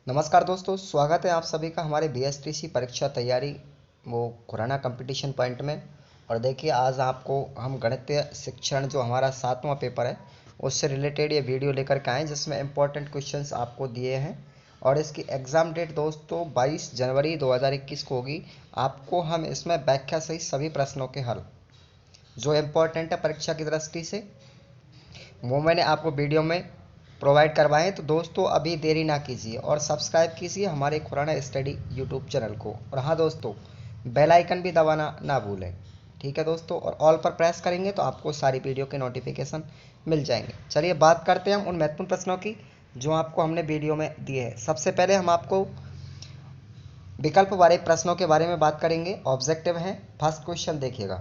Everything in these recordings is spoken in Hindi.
नमस्कार दोस्तों, स्वागत है आप सभी का हमारे बीएसटीसी परीक्षा तैयारी वो खुराना कंपटीशन पॉइंट में। और देखिए, आज आपको हम गणितीय शिक्षण जो हमारा 7वां पेपर है उससे रिलेटेड ये वीडियो लेकर के आए जिसमें इम्पोर्टेंट क्वेश्चंस आपको दिए हैं। और इसकी एग्ज़ाम डेट दोस्तों 22 जनवरी 2021 को होगी। आपको हम इसमें व्याख्या सहित सभी प्रश्नों के हल जो इम्पोर्टेंट है परीक्षा की दृष्टि से वो मैंने आपको वीडियो में प्रोवाइड करवाएं। तो दोस्तों अभी देरी ना कीजिए और सब्सक्राइब कीजिए हमारे खुराना स्टडी यूट्यूब चैनल को। और हाँ दोस्तों, बेल आइकन भी दबाना ना भूलें। ठीक है दोस्तों, और ऑल पर प्रेस करेंगे तो आपको सारी वीडियो के नोटिफिकेशन मिल जाएंगे। चलिए बात करते हैं हम उन महत्वपूर्ण प्रश्नों की जो आपको हमने वीडियो में दिए हैं। सबसे पहले हम आपको विकल्प वाले प्रश्नों के बारे में बात करेंगे। ऑब्जेक्टिव है। फर्स्ट क्वेश्चन देखिएगा,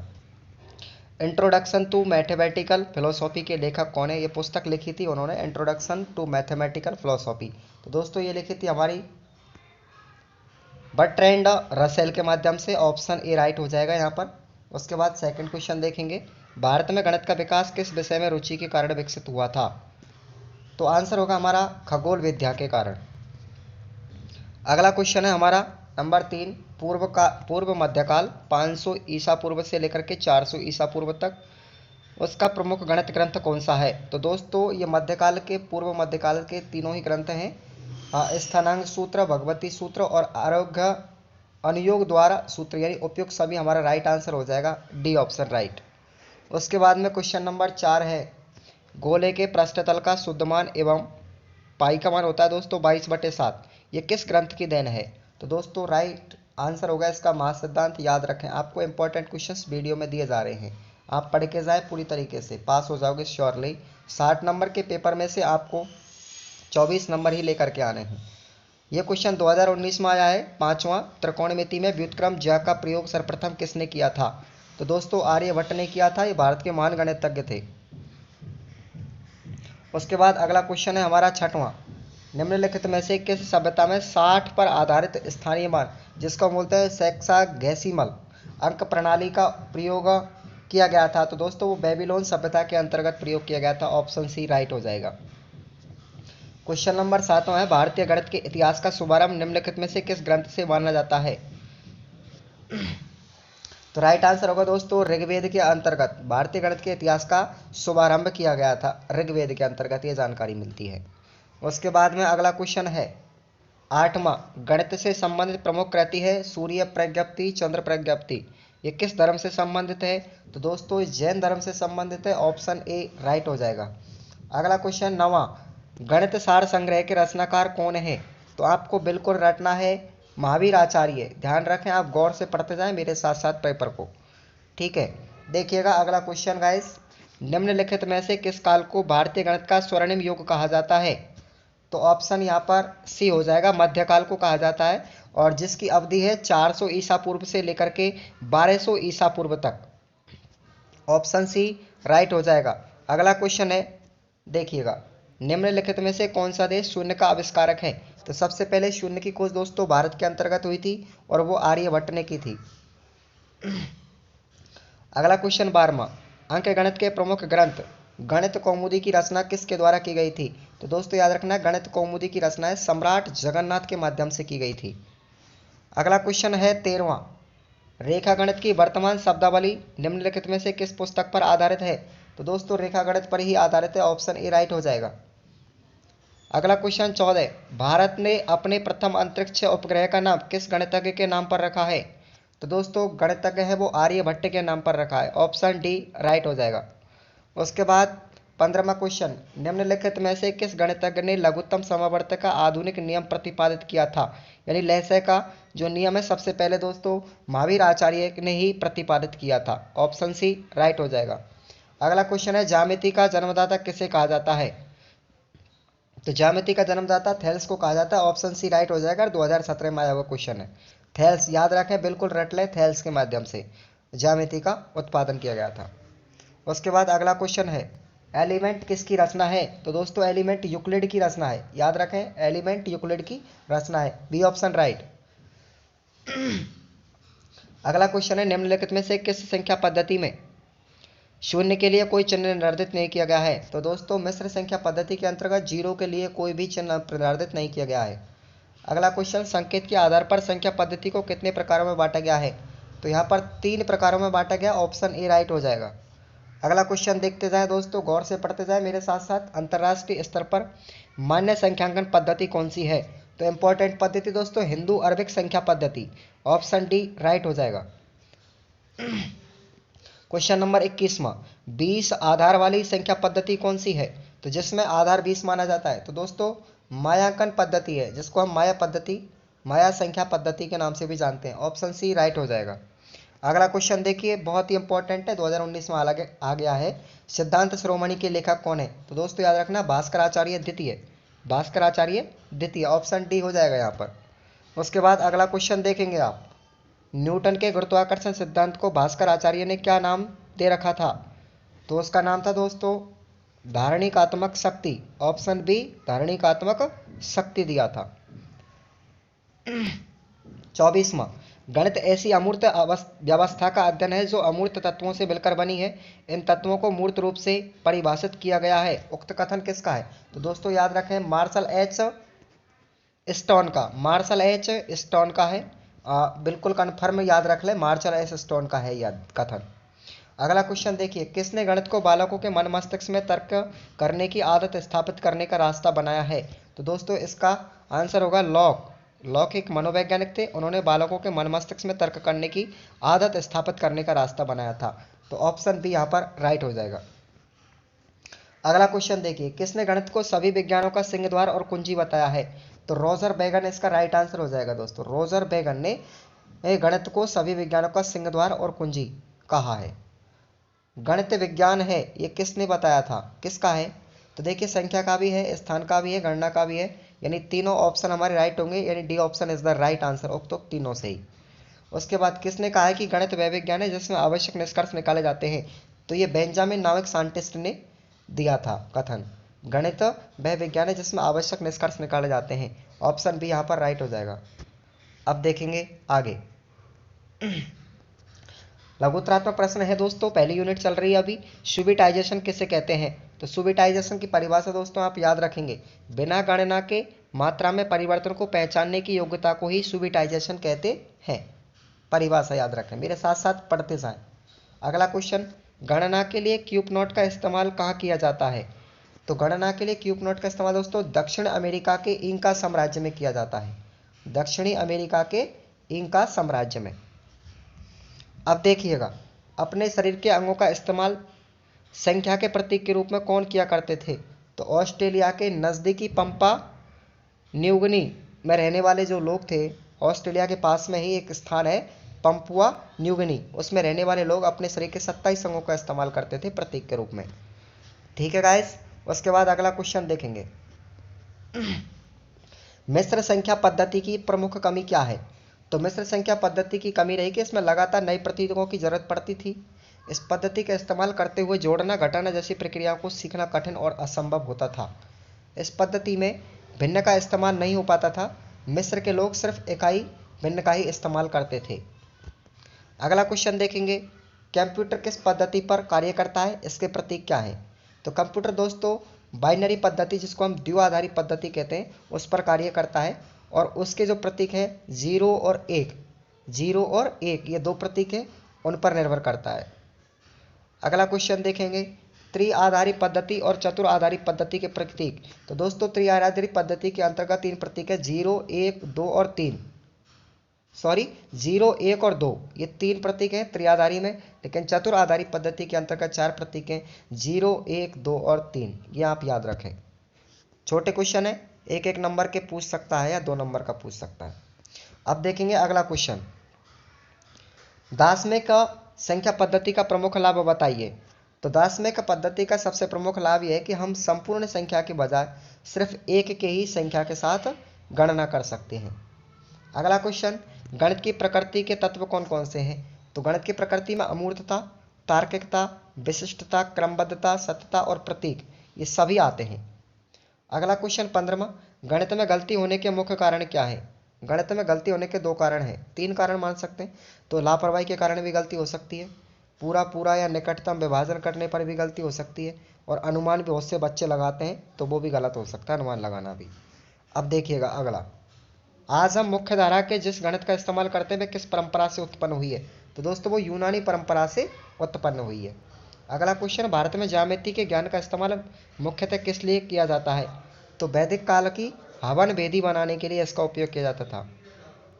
इंट्रोडक्शन टू मैथमेटिकल फिलोसॉफी के लेखक कौन है? ये पुस्तक लिखी थी उन्होंने, इंट्रोडक्शन टू मैथमेटिकल फिलोसॉफी। तो दोस्तों ये लिखी थी हमारी बर्ट्रैंड रसेल के माध्यम से। ऑप्शन ए राइट हो जाएगा यहाँ पर। उसके बाद सेकंड क्वेश्चन देखेंगे, भारत में गणित का विकास किस विषय में रुचि के कारण विकसित हुआ था? तो आंसर होगा हमारा खगोल विद्या के कारण। अगला क्वेश्चन है हमारा नंबर 3, पूर्व मध्यकाल 500 ईसा पूर्व से लेकर के 400 ईसा पूर्व तक उसका प्रमुख गणित ग्रंथ कौन सा है? तो दोस्तों ये मध्यकाल के पूर्व मध्यकाल के तीनों ही ग्रंथ हैं, स्थानांक सूत्र, भगवती सूत्र और आरोग्य अनुयोग द्वारा सूत्र, यानी उपयुक्त सभी हमारा राइट आंसर हो जाएगा डी ऑप्शन राइट। उसके बाद में क्वेश्चन नंबर 4 है, गोले के पृष्ठतल का शुद्धमान एवं पाई का मान होता है दोस्तों 22/7। ये किस ग्रंथ की देन है? तो दोस्तों राइट आंसर होगा इसका महासिद्धांत। याद रखें, आपको इंपॉर्टेंट क्वेश्चंस वीडियो में दिए जा रहे हैं, आप पढ़ के जाए, पूरी तरीके से पास हो जाओगे श्योरली। 60 नंबर के पेपर में से आपको 24 नंबर ही लेकर के आने हैं। ये क्वेश्चन 2019 में आया है। 5वां, त्रिकोणमिति में व्युत्क्रम ज्या का प्रयोग सर्वप्रथम किसने किया था? तो दोस्तों आर्यभट्ट ने किया था, ये भारत के महान गणितज्ञ थे। उसके बाद अगला क्वेश्चन है हमारा 6वां, निम्नलिखित में से किस सभ्यता में 60 पर आधारित स्थानीय मान जिसको बोलते हैं सेक्सागेसिमल अंक प्रणाली का प्रयोग किया गया था? तो दोस्तों वो बेबीलोन सभ्यता के अंतर्गत प्रयोग किया गया था। ऑप्शन सी राइट हो जाएगा। क्वेश्चन नंबर 7वां है, भारतीय गणित के इतिहास का शुभारंभ निम्नलिखित में से किस ग्रंथ से माना जाता है? तो राइट आंसर होगा दोस्तों ऋग्वेद के अंतर्गत भारतीय गणित के इतिहास का शुभारंभ किया गया था, ऋग्वेद के अंतर्गत ये जानकारी मिलती है। उसके बाद में अगला क्वेश्चन है 8वां, गणित से संबंधित प्रमुख कृति है सूर्य प्रज्ञप्ति, चंद्र प्रज्ञप्ति। ये किस धर्म से संबंधित है? तो दोस्तों जैन धर्म से संबंधित है। ऑप्शन ए राइट हो जाएगा। अगला क्वेश्चन 9वां, गणित सार संग्रह के रचनाकार कौन है? तो आपको बिल्कुल रटना है महावीर आचार्य। ध्यान रखें, आप गौर से पढ़ते जाएं मेरे साथ साथ पेपर को। ठीक है, देखिएगा अगला क्वेश्चन गाइस, निम्नलिखित में से किस काल को भारतीय गणित का स्वर्णिम युग कहा जाता है? तो ऑप्शन यहाँ पर सी हो जाएगा, मध्यकाल को कहा जाता है, और जिसकी अवधि है 400 ईसा पूर्व से लेकर के 1200 ईसा पूर्व तक। ऑप्शन सी राइट हो जाएगा। अगला क्वेश्चन है, देखिएगा, निम्नलिखित में से कौन सा देश शून्य का आविष्कारक है? तो सबसे पहले शून्य की खोज दोस्तों भारत के अंतर्गत हुई थी और वो आर्यभट्ट ने की थी। अगला क्वेश्चन 12वां, अंक गणित के प्रमुख ग्रंथ गणित कौमुदी की रचना किसके द्वारा की गई थी? तो दोस्तों याद रखना, गणित कौमुदी की रचना सम्राट जगन्नाथ के माध्यम से की गई थी। अगला क्वेश्चन है 13वां, रेखा गणित की वर्तमान शब्दावली निम्नलिखित में से किस पुस्तक पर आधारित है? तो दोस्तों रेखा गणित पर ही आधारित है। ऑप्शन ए राइट हो जाएगा। अगला क्वेश्चन 14, भारत ने अपने प्रथम अंतरिक्ष उपग्रह का नाम किस गणितज्ञ के नाम पर रखा है? तो दोस्तों गणितज्ञ है वो आर्यभट्ट के नाम पर रखा है। ऑप्शन डी राइट हो जाएगा। उसके बाद 15वां क्वेश्चन, निम्नलिखित में से किस गणितज्ञ ने लघुत्तम समावर्त का आधुनिक नियम प्रतिपादित किया था? यानी लहसे का जो नियम है सबसे पहले दोस्तों महावीर आचार्य ने ही प्रतिपादित किया था। ऑप्शन सी राइट हो जाएगा। अगला क्वेश्चन है, ज्यामिति का जन्मदाता किसे कहा जाता है? तो ज्यामिति का जन्मदाता थेल्स को कहा जाता है। ऑप्शन सी राइट हो जाएगा। 2017 में आया हुआ क्वेश्चन है। थेल्स याद रखें, बिल्कुल रट लें, थेल्स के माध्यम से ज्यामिति का उत्पादन किया गया था। उसके बाद अगला क्वेश्चन है, एलिमेंट किसकी रचना है? तो दोस्तों एलिमेंट यूक्लिड की रचना है। याद रखें, एलिमेंट यूक्लिड की रचना है। B option right. अगला क्वेश्चन है, निम्नलिखित में से किस संख्या पद्धति में शून्य के लिए कोई चिन्ह निर्धारित नहीं किया गया है? तो दोस्तों मिश्र संख्या पद्धति के अंतर्गत जीरो के लिए कोई भी चिन्ह निर्धारित नहीं किया गया है। अगला क्वेश्चन, संकेत के आधार पर संख्या पद्धति को कितने प्रकारों में बांटा गया है? तो यहाँ पर 3 प्रकारों में बांटा गया, ऑप्शन ए राइट हो जाएगा। अगला क्वेश्चन देखते जाए दोस्तों, गौर से पढ़ते जाए मेरे साथ साथ। अंतर्राष्ट्रीय स्तर पर मान्य संख्यांकन पद्धति कौन सी है? तो इंपॉर्टेंट पद्धति दोस्तों हिंदू अरबिक संख्या पद्धति, ऑप्शन डी राइट हो जाएगा। क्वेश्चन नंबर 21वां, 20 आधार वाली संख्या पद्धति कौन सी है? तो जिसमें आधार 20 माना जाता है तो दोस्तों मायांकन पद्धति है, जिसको हम माया पद्धति, माया संख्या पद्धति के नाम से भी जानते हैं, ऑप्शन सी राइट हो जाएगा। अगला क्वेश्चन देखिए, बहुत ही इंपॉर्टेंट है, 2019 में आ गया है। सिद्धांत शिरोमणि के लेखक कौन है? तो दोस्तों याद रखना भास्कराचार्य द्वितीय, भास्कराचार्य द्वितीय, ऑप्शन डी हो जाएगा यहाँ पर। उसके बाद अगला क्वेश्चन देखेंगे आप, न्यूटन के गुरुत्वाकर्षण सिद्धांत को भास्कराचार्य ने क्या नाम दे रखा था? तो उसका नाम था दोस्तों धारणिकात्मक शक्ति, ऑप्शन बी धारणिकात्मक शक्ति दिया था। 24वां, गणित ऐसी अमूर्त व्यवस्था का अध्ययन है जो अमूर्त तत्वों से मिलकर बनी है, इन तत्वों को मूर्त रूप से परिभाषित किया गया है, उक्त कथन किसका है? तो दोस्तों याद रखें मार्शल एच स्टोन का, मार्शल एच स्टोन का है, बिल्कुल कन्फर्म याद रख ले, मार्शल एच स्टोन का है याद कथन। अगला क्वेश्चन देखिए, किसने गणित को बालकों के मन मस्तिष्क में तर्क करने की आदत स्थापित करने का रास्ता बनाया है? तो दोस्तों इसका आंसर होगा लॉक। लॉक एक मनोवैज्ञानिक थे, उन्होंने बालकों के मन मस्तिष्क में तर्क करने की आदत स्थापित करने का रास्ता बनाया था, तो ऑप्शन बी यहाँ पर राइट हो जाएगा। अगला क्वेश्चन देखिए, किसने गणित को सभी विज्ञानों का सिंहद्वार और कुंजी बताया है? तो रोजर बेगन इसका राइट आंसर हो जाएगा दोस्तों। रोजर बेगन ने गणित को सभी विज्ञानों का सिंहद्वार और कुंजी कहा है। गणित विज्ञान है ये किसने बताया था, किसका है? तो देखिए संख्या का भी है, स्थान का भी है, गणना का भी है, यानी तीनों ऑप्शन हमारे राइट होंगे, यानी D option is the right answer उक्त तो तीनों से ही। उसके बाद किसने कहा है कि गणित वह विज्ञान है जिसमें आवश्यक निष्कर्ष निकाले जाते हैं? तो ये बेंजामिन नामक साइंटिस्ट ने दिया था कथन, गणित वह विज्ञान है जिसमें आवश्यक निष्कर्ष निकाले जाते हैं, ऑप्शन बी यहाँ पर राइट हो जाएगा। अब देखेंगे आगे, लघुत्तरात्मक प्रश्न है दोस्तों, पहली यूनिट चल रही है अभी। सुबिटाइजेशन किसे कहते हैं? तो सुबिटाइजेशन की परिभाषा दोस्तों आप याद रखेंगे, बिना गणना के मात्रा में परिवर्तन को पहचानने की योग्यता को ही सुबिटाइजेशन कहते हैं। परिभाषा याद रखें, मेरे साथ साथ पढ़ते जाएं। अगला क्वेश्चन, गणना के लिए क्यूब नोट का इस्तेमाल कहाँ किया जाता है? तो गणना के लिए क्यूब नोट का इस्तेमाल दोस्तों दक्षिण अमेरिका के इंका साम्राज्य में किया जाता है, दक्षिणी अमेरिका के इंका साम्राज्य में। अब देखिएगा, अपने शरीर के अंगों का इस्तेमाल संख्या के प्रतीक के रूप में कौन किया करते थे? तो ऑस्ट्रेलिया के नज़दीकी पंपा न्यूगिनी में रहने वाले जो लोग थे, ऑस्ट्रेलिया के पास में ही एक स्थान है पंपुआ न्यूगिनी, उसमें रहने वाले लोग अपने शरीर के 27 अंगों का इस्तेमाल करते थे प्रतीक के रूप में। ठीक है गाइस। उसके बाद अगला क्वेश्चन देखेंगे, मिश्र संख्या पद्धति की प्रमुख कमी क्या है? तो मिश्र संख्या पद्धति की कमी रही कि इसमें लगातार नई प्रतीकों की जरूरत पड़ती थी। इस पद्धति का इस्तेमाल करते हुए जोड़ना घटाना जैसी प्रक्रियाओं को सीखना कठिन और असंभव होता था। इस पद्धति में भिन्न का इस्तेमाल नहीं हो पाता था, मिस्र के लोग सिर्फ इकाई भिन्न का ही इस्तेमाल करते थे। अगला क्वेश्चन देखेंगे, कंप्यूटर किस पद्धति पर कार्य करता है, इसके प्रतीक क्या है? तो कंप्यूटर दोस्तों बाइनरी पद्धति, जिसको हम द्विआधारी पद्धति कहते हैं, उस पर कार्य करता है, और उसके जो प्रतीक है 0 और 1, 0 और 1 ये दो प्रतीक हैं, उन पर निर्भर करता है। अगला क्वेश्चन देखेंगे, त्रिआधारी पद्धति और चतुराधारी पद्धति के प्रतीक। तो दोस्तों त्रिआधारी पद्धति के अंतर्गत 3 प्रतीक है, 0, 1, 2 और 3, सॉरी 0, 1 और 2, ये 3 प्रतीक हैं त्रिआधारी में। लेकिन चतुराधारी पद्धति के अंतर्गत 4 प्रतीक हैं, 0, 1, 2 और 3, ये आप याद रखें। छोटे क्वेश्चन है, एक एक नंबर के पूछ सकता है या 2 नंबर का पूछ सकता है। अब देखेंगे अगला क्वेश्चन, दाशमेक संख्या पद्धति का प्रमुख लाभ बताइए। तो दाशमेक पद्धति का सबसे प्रमुख लाभ यह है कि हम संपूर्ण संख्या के बजाय सिर्फ एक के ही संख्या के साथ गणना कर सकते हैं। अगला क्वेश्चन, गणित की प्रकृति के तत्व कौन कौन से हैं? तो गणित की प्रकृति में अमूर्तता, तार्किकता, विशिष्टता, क्रमबद्धता, सत्यता और प्रतीक, ये सभी आते हैं। अगला क्वेश्चन 15वां, गणित में गलती होने के मुख्य कारण क्या है? गणित में गलती होने के 2 कारण हैं, 3 कारण मान सकते हैं। तो लापरवाही के कारण भी गलती हो सकती है, पूरा पूरा या निकटतम विभाजन करने पर भी गलती हो सकती है, और अनुमान भी बहुत से बच्चे लगाते हैं तो वो भी गलत हो सकता है, अनुमान लगाना भी। अब देखिएगा अगला, आज हम मुख्य धारा के जिस गणित का इस्तेमाल करते हैं वह किस परंपरा से उत्पन्न हुई है? तो दोस्तों वो यूनानी परंपरा से उत्पन्न हुई है। अगला क्वेश्चन, भारत में ज्यामिति के ज्ञान का इस्तेमाल मुख्यतः किस लिए किया जाता है? तो वैदिक काल की हवन वेदी बनाने के लिए इसका उपयोग किया जाता था।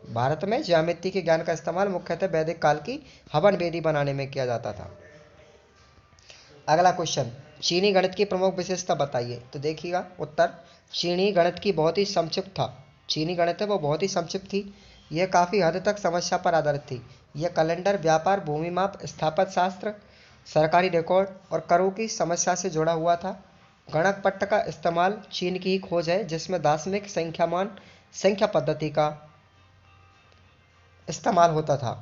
भारत में ज्यामिति के ज्ञान का इस्तेमाल मुख्यतः वैदिक काल की हवन वेदी बनाने में किया जाता था। अगला क्वेश्चन, चीनी गणित की प्रमुख विशेषता बताइए। तो देखिएगा उत्तर, चीनी गणित की बहुत ही संक्षिप्त था। चीनी गणित है वो बहुत ही संक्षिप्त थी। यह काफ़ी हद तक समस्या पर आधारित थी। यह कैलेंडर, व्यापार, भूमि माप, स्थापत्य शास्त्र, सरकारी रिकॉर्ड और करों की समस्या से जुड़ा हुआ था। गणक पट्ट का इस्तेमाल चीन की ही खोज है जिसमें दार्शनिक संख्यामान संख्या पद्धति का इस्तेमाल होता था।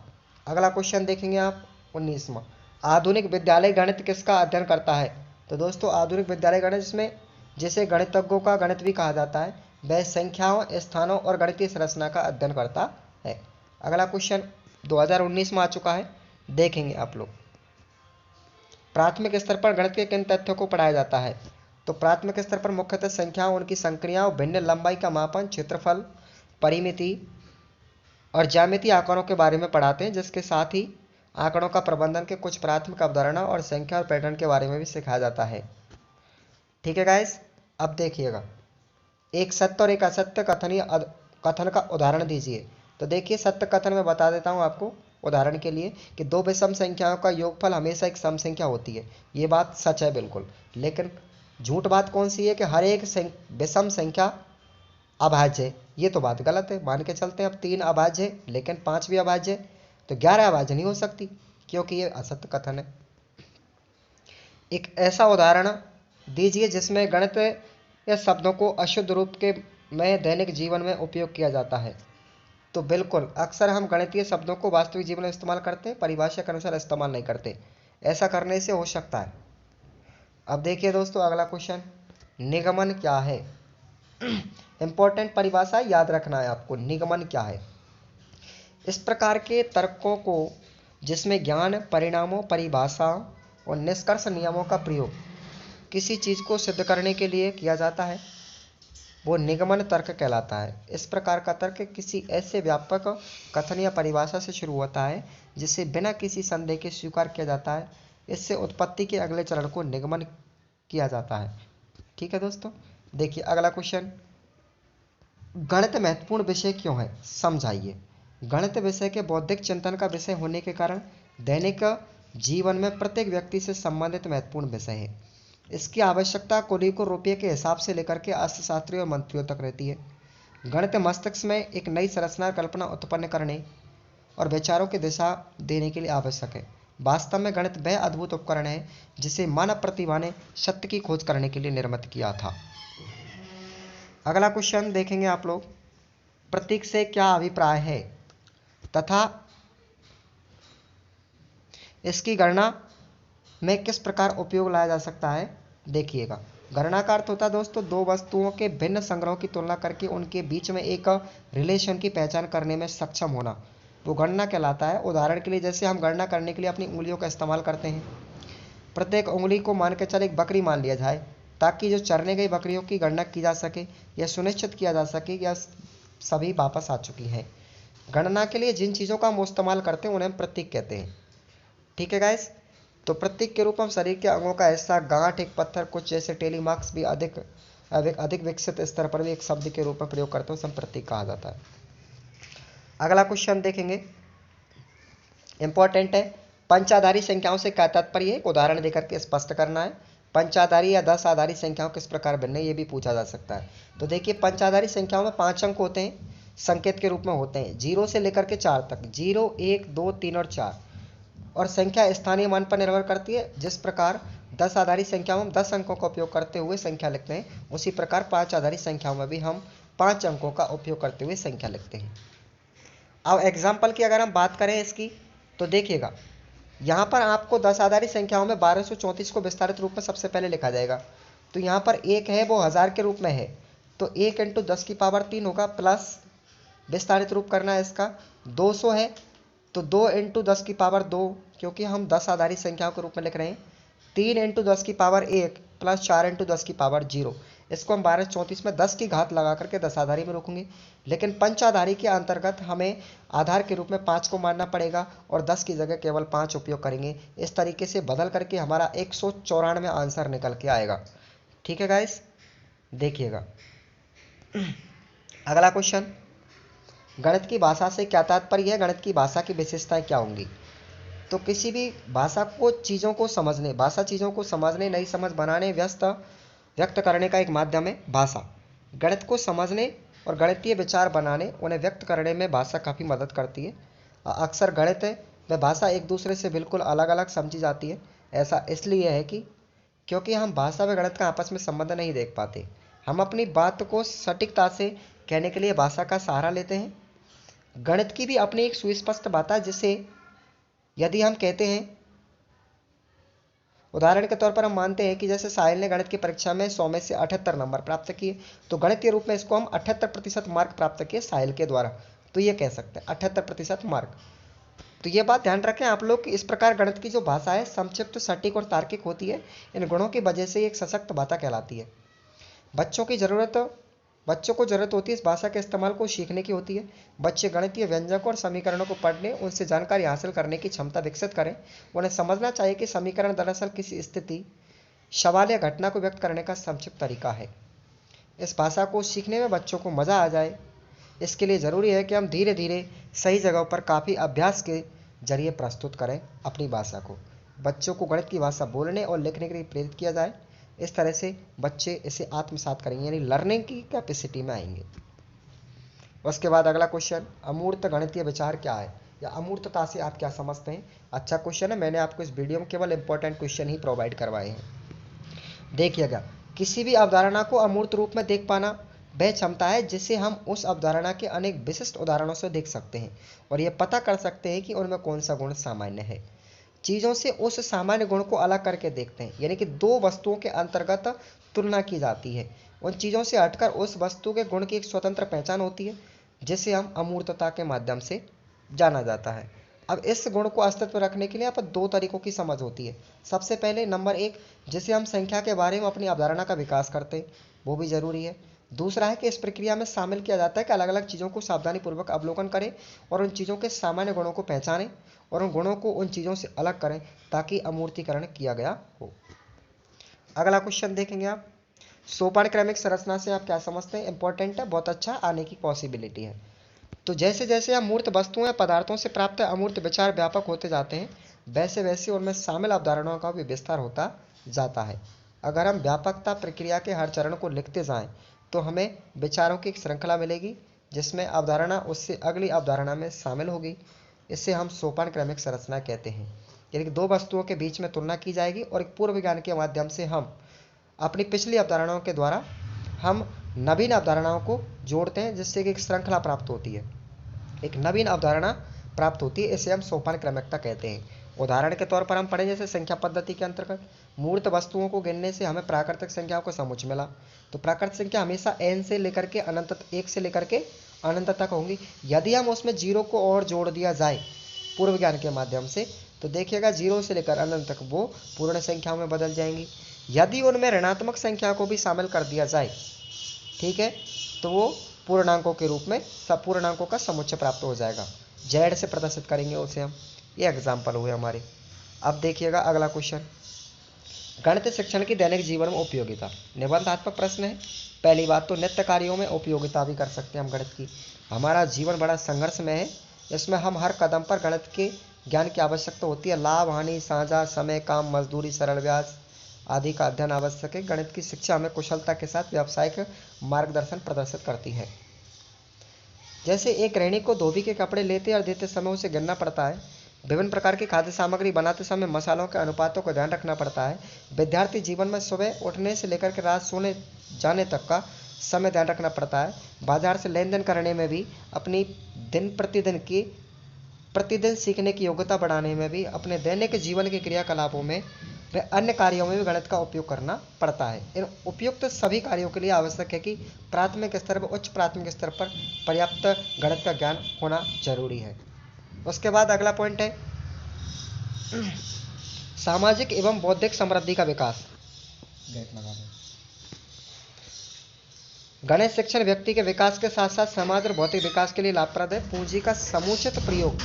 अगला क्वेश्चन देखेंगे आप 19वां, आधुनिक विद्यालय गणित किसका अध्ययन करता है? तो दोस्तों आधुनिक विद्यालय गणित जिसमें जिसे गणितज्ञों का गणित भी कहा जाता है, वह संख्याओं, स्थानों और गणितीय संरचना का अध्ययन करता है। अगला क्वेश्चन 2019 में आ चुका है, देखेंगे आप लोग। प्राथमिक स्तर पर गणित के किन तथ्यों को पढ़ाया जाता है? तो प्राथमिक स्तर पर मुख्यतः संख्याओं, उनकी संक्रियाओं, भिन्न लंबाई का मापन, क्षेत्रफल, परिमिति और ज्यामितीय आंकड़ों के बारे में पढ़ाते हैं, जिसके साथ ही आंकड़ों का प्रबंधन के कुछ प्राथमिक अवधारणा और संख्या और पैटर्न के बारे में भी सिखाया जाता है। ठीक है गाइस, अब देखिएगा, एक सत्य और एक असत्य कथन का उदाहरण दीजिए। तो देखिए सत्य कथन में बता देता हूँ आपको उदाहरण के लिए कि दो विषम संख्याओं का योगफल हमेशा एक सम संख्या होती है। ये बात सच है बिल्कुल, लेकिन झूठ बात कौन सी है कि हर एक विषम संख्या अभाज्य है। ये तो बात गलत है। मान के चलते हैं अब 3 अभाज्य है लेकिन 5 भी अभाज्य है, तो 11 अभाज्य नहीं हो सकती, क्योंकि ये असत्य कथन है। एक ऐसा उदाहरण दीजिए जिसमें गणित या शब्दों को अशुद्ध रूप के में दैनिक जीवन में उपयोग किया जाता है। तो बिल्कुल अक्सर हम गणितीय शब्दों को वास्तविक जीवन में इस्तेमाल करते हैं, परिभाषा के अनुसार इस्तेमाल नहीं करते। ऐसा करने से हो सकता है। अब देखिए दोस्तों अगला क्वेश्चन, निगमन क्या है? इंपॉर्टेंट परिभाषा याद रखना है आपको, निगमन क्या है? इस प्रकार के तर्कों को जिसमें ज्ञान, परिणामों, परिभाषाओं और निष्कर्ष नियमों का प्रयोग किसी चीज को सिद्ध करने के लिए किया जाता है, वो निगमन तर्क कहलाता है। इस प्रकार का तर्क किसी ऐसे व्यापक कथन या परिभाषा से शुरू होता है जिसे बिना किसी संदेह के स्वीकार किया जाता है। इससे उत्पत्ति के अगले चरण को निगमन किया जाता है। ठीक है दोस्तों, देखिए अगला क्वेश्चन, गणित महत्वपूर्ण विषय क्यों है? समझाइए। गणित विषय के बौद्धिक चिंतन का विषय होने के कारण दैनिक जीवन में प्रत्येक व्यक्ति से संबंधित महत्वपूर्ण विषय है। इसकी आवश्यकता कौड़ी को रुपये के हिसाब से लेकर के अर्थशास्त्रियों और मंत्रियों तक रहती है। गणित मस्तिष्क में एक नई संरचना कल्पना उत्पन्न करने और विचारों की दिशा देने के लिए आवश्यक है। वास्तव में गणित वह अद्भुत उपकरण है जिसे मानव प्रतिभा ने सत्य की खोज करने के लिए निर्मित किया था। अगला क्वेश्चन देखेंगे आप लोग, प्रतीक से क्या अभिप्राय है तथा इसकी गणना में किस प्रकार उपयोग लाया जा सकता है? देखिएगा, गणना का अर्थ होता है दोस्तों दो वस्तुओं के भिन्न संग्रहों की तुलना करके उनके बीच में एक रिलेशन की पहचान करने में सक्षम होना, वो गणना कहलाता है। उदाहरण के लिए जैसे हम गणना करने के लिए अपनी उंगलियों का इस्तेमाल करते हैं। प्रत्येक उंगली को मान के चले एक बकरी मान लिया जाए ताकि जो चरने गई बकरियों की गणना की जा सके, यह सुनिश्चित किया जा सके कि सभी वापस आ चुकी हैं। गणना के लिए जिन चीज़ों का हम इस्तेमाल करते हैं उन्हें हम प्रतीक कहते हैं। ठीक है गाइस, तो प्रतीक के रूप में शरीर के अंगों का हिस्सा, गांठ, एक पत्थर, कुछ जैसे टेलीमार्क्स भी अधिक विकसित स्तर पर भी एक शब्द के रूप में प्रयोग करते हैं, उसे प्रतीक कहा जाता है। अगला क्वेश्चन देखेंगे, इंपॉर्टेंट है, पंचाधारी संख्याओं से क्या तात्पर्य है? एक उदाहरण देकर के स्पष्ट करना है। पंचाधारी या 10 आधारी संख्याओं किस प्रकार भिन्न है, ये भी पूछा जा सकता है। तो देखिए पंचाधारी संख्याओं में 5 अंक होते हैं, संकेत के रूप में होते हैं 0 से लेकर के 4 तक, 0, 1, 2, 3 और 4। और संख्या स्थानीय मान पर निर्भर करती है। जिस प्रकार 10 आधारी संख्याओं में 10 अंकों का उपयोग करते हुए संख्या लिखते हैं, उसी प्रकार 5 आधारी संख्याओं में भी हम 5 अंकों का उपयोग करते हुए संख्या लिखते हैं। अब एग्जाम्पल की अगर हम बात करें इसकी, तो देखिएगा यहाँ पर आपको 10 आधारी संख्याओं में 1234 को विस्तारित रूप में सबसे पहले लिखा जाएगा। तो यहाँ पर 1 है वो 1000 के रूप में है, तो 1 × 10 की पावर 3 होगा, प्लस विस्तारित रूप करना है इसका। 200 है तो 2 × 10 की पावर 2, क्योंकि हम 10 आधारी संख्याओं के रूप में लिख रहे हैं। 3 × 10 की पावर 1 प्लस 4 × 10 की पावर 0। इसको हम 1234 में 10 की घात लगा करके दशाधारी में रोकेंगे, लेकिन पंचाधारी के अंतर्गत हमें आधार के रूप में 5 को मानना पड़ेगा और 10 की जगह केवल 5 उपयोग करेंगे। इस तरीके से बदल करके हमारा 194 आंसर निकल के आएगा। ठीक है गाइस, देखिएगा अगला क्वेश्चन, गणित की भाषा से क्या तात्पर्य है, गणित की भाषा की विशेषताएं क्या होंगी। तो किसी भी भाषा को चीज़ों को समझने, भाषा चीज़ों को समझने, नई समझ बनाने, व्यक्त करने का एक माध्यम है भाषा। गणित को समझने और गणितीय विचार बनाने, उन्हें व्यक्त करने में भाषा काफ़ी मदद करती है। अक्सर गणित व भाषा एक दूसरे से बिल्कुल अलग अलग समझी जाती है। ऐसा इसलिए है कि क्योंकि हम भाषा व गणित का आपस में संबंध नहीं देख पाते। हम अपनी बात को सटीकता से कहने के लिए भाषा का सहारा लेते हैं। गणित की भी अपनी एक सुस्पष्ट बात है, जिसे यदि हम कहते हैं, उदाहरण के तौर पर हम मानते हैं कि जैसे साहिल ने गणित की परीक्षा में 100 में से 78 नंबर प्राप्त किए, तो गणितीय रूप में इसको हम 78% मार्क प्राप्त किए साहिल के द्वारा, तो ये कह सकते हैं 78% मार्क। तो ये बात ध्यान रखें आप लोग कि इस प्रकार गणित की जो भाषा है संक्षिप्त, सटीक और तार्किक होती है। इन गुणों की वजह से एक सशक्त भाषा कहलाती है। बच्चों को जरूरत होती है इस भाषा के इस्तेमाल को सीखने की होती है। बच्चे गणितीय व्यंजकों और समीकरणों को पढ़ने, उनसे जानकारी हासिल करने की क्षमता विकसित करें। उन्हें समझना चाहिए कि समीकरण दरअसल किसी स्थिति, सवाल या घटना को व्यक्त करने का संक्षिप्त तरीका है। इस भाषा को सीखने में बच्चों को मज़ा आ जाए, इसके लिए ज़रूरी है कि हम धीरे धीरे सही जगहों पर काफ़ी अभ्यास के जरिए प्रस्तुत करें अपनी भाषा को। बच्चों को गणित की भाषा बोलने और लिखने के लिए प्रेरित किया जाए। इस तरह से बच्चे इसे आत्मसात करेंगे, यानी लर्निंग की कैपेसिटी में आएंगे। उसके बाद अगला क्वेश्चन, अमूर्त गणितीय विचार क्या है, या अमूर्तता से आप क्या समझते हैं। अच्छा क्वेश्चन है, मैंने आपको इस वीडियो में केवल इंपॉर्टेंट क्वेश्चन ही प्रोवाइड करवाए हैं। देखिएगा, किसी भी अवधारणा को अमूर्त रूप में देख पाना वह क्षमता है जिसे हम उस अवधारणा के अनेक विशिष्ट उदाहरणों से देख सकते हैं और यह पता कर सकते हैं कि उनमें कौन सा गुण सामान्य है। चीज़ों से उस सामान्य गुण को अलग करके देखते हैं, यानी कि दो वस्तुओं के अंतर्गत तुलना की जाती है। उन चीज़ों से हटकर उस वस्तु के गुण की एक स्वतंत्र पहचान होती है, जिसे हम अमूर्तता के माध्यम से जाना जाता है। अब इस गुण को अस्तित्व रखने के लिए यहाँ पर दो तरीकों की समझ होती है। सबसे पहले नंबर एक, जिसे हम संख्या के बारे में अपनी अवधारणा का विकास करते हैं, वो भी जरूरी है। दूसरा है कि इस प्रक्रिया में शामिल किया जाता है कि अलग अलग चीज़ों को सावधानीपूर्वक अवलोकन करें और उन चीज़ों के सामान्य गुणों को पहचानें और उन गुणों को उन चीज़ों से अलग करें ताकि अमूर्तीकरण किया गया हो। अगला क्वेश्चन देखेंगे आप, सोपान क्रमिक संरचना से आप क्या समझते हैं। इंपॉर्टेंट है, बहुत अच्छा आने की पॉसिबिलिटी है। तो जैसे जैसे अमूर्त वस्तुओं या पदार्थों से प्राप्त अमूर्त विचार व्यापक होते जाते हैं, वैसे वैसे उनमें शामिल अवधारणाओं का भी विस्तार होता जाता है। अगर हम व्यापकता प्रक्रिया के हर चरण को लिखते जाएं तो हमें विचारों की एक श्रृंखला मिलेगी, जिसमें अवधारणा उससे अगली अवधारणा में शामिल होगी। इसे हम सोपान क्रमिक संरचना कहते हैं, यानी कि दो वस्तुओं के बीच में तुलना की जाएगी और एक पूर्व ज्ञान के माध्यम से हम अपनी पिछली अवधारणाओं के द्वारा हम नवीन अवधारणाओं को जोड़ते हैं, जिससे कि एक श्रृंखला प्राप्त होती है, एक नवीन अवधारणा प्राप्त होती है। इसे हम सोपान क्रमिकता कहते हैं। उदाहरण के तौर पर हम पढ़ें, जैसे संख्या पद्धति के अंतर्गत मूर्त वस्तुओं को गिनने से हमें प्राकृतिक संख्याओं का समुच्चय मिला। तो प्राकृतिक संख्या हमेशा n से लेकर के अनंत, 1 से लेकर के अनंत तक होंगी। यदि हम उसमें जीरो को और जोड़ दिया जाए पूर्व ज्ञान के माध्यम से, तो देखिएगा 0 से लेकर अनंत तक वो पूर्ण संख्याओं में बदल जाएंगी। यदि उनमें ऋणात्मक संख्या को भी शामिल कर दिया जाए, ठीक है, तो वो पूर्णांकों के रूप में सब पूर्णांकों का समुच्चय प्राप्त हो जाएगा। जेड से प्रदर्शित करेंगे उसे हम। ये एग्जाम्पल हुए हमारे। अब देखिएगा अगला क्वेश्चन, गणित शिक्षण की दैनिक जीवन में उपयोगिता। निबंधात्मक प्रश्न है। पहली बात तो नित्य कार्यों में उपयोगिता भी कर सकते हैं हम गणित की। हमारा जीवन बड़ा संघर्ष में है, इसमें हम हर कदम पर गणित के ज्ञान की आवश्यकता होती है। लाभ, हानि, साझा, समय, काम, मजदूरी, सरल व्यास आदि का अध्ययन आवश्यक है। गणित की शिक्षा हमें कुशलता के साथ व्यावसायिक मार्गदर्शन प्रदर्शित करती है। जैसे एक गृहिणी को धोबी के कपड़े लेते और देते समय उसे गिनना पड़ता है। विभिन्न प्रकार की खाद्य सामग्री बनाते समय मसालों के अनुपातों का ध्यान रखना पड़ता है। विद्यार्थी जीवन में सुबह उठने से लेकर के रात सोने जाने तक का समय ध्यान रखना पड़ता है। बाजार से लेन देन करने में भी, अपनी प्रतिदिन सीखने की योग्यता बढ़ाने में भी, अपने दैनिक जीवन के क्रियाकलापों में व अन्य कार्यों में भी गणित का उपयोग करना पड़ता है। इन उपयुक्त सभी कार्यों के लिए आवश्यक है कि प्राथमिक स्तर पर, उच्च प्राथमिक स्तर पर पर्याप्त गणित का ज्ञान होना जरूरी है। उसके बाद अगला पॉइंट है सामाजिक एवं बौद्धिक समृद्धि का विकास। गणित शिक्षण व्यक्ति के विकास के साथ साथ समाज और भौतिक विकास के लिए लाभप्रद है। पूंजी का समुचित प्रयोग,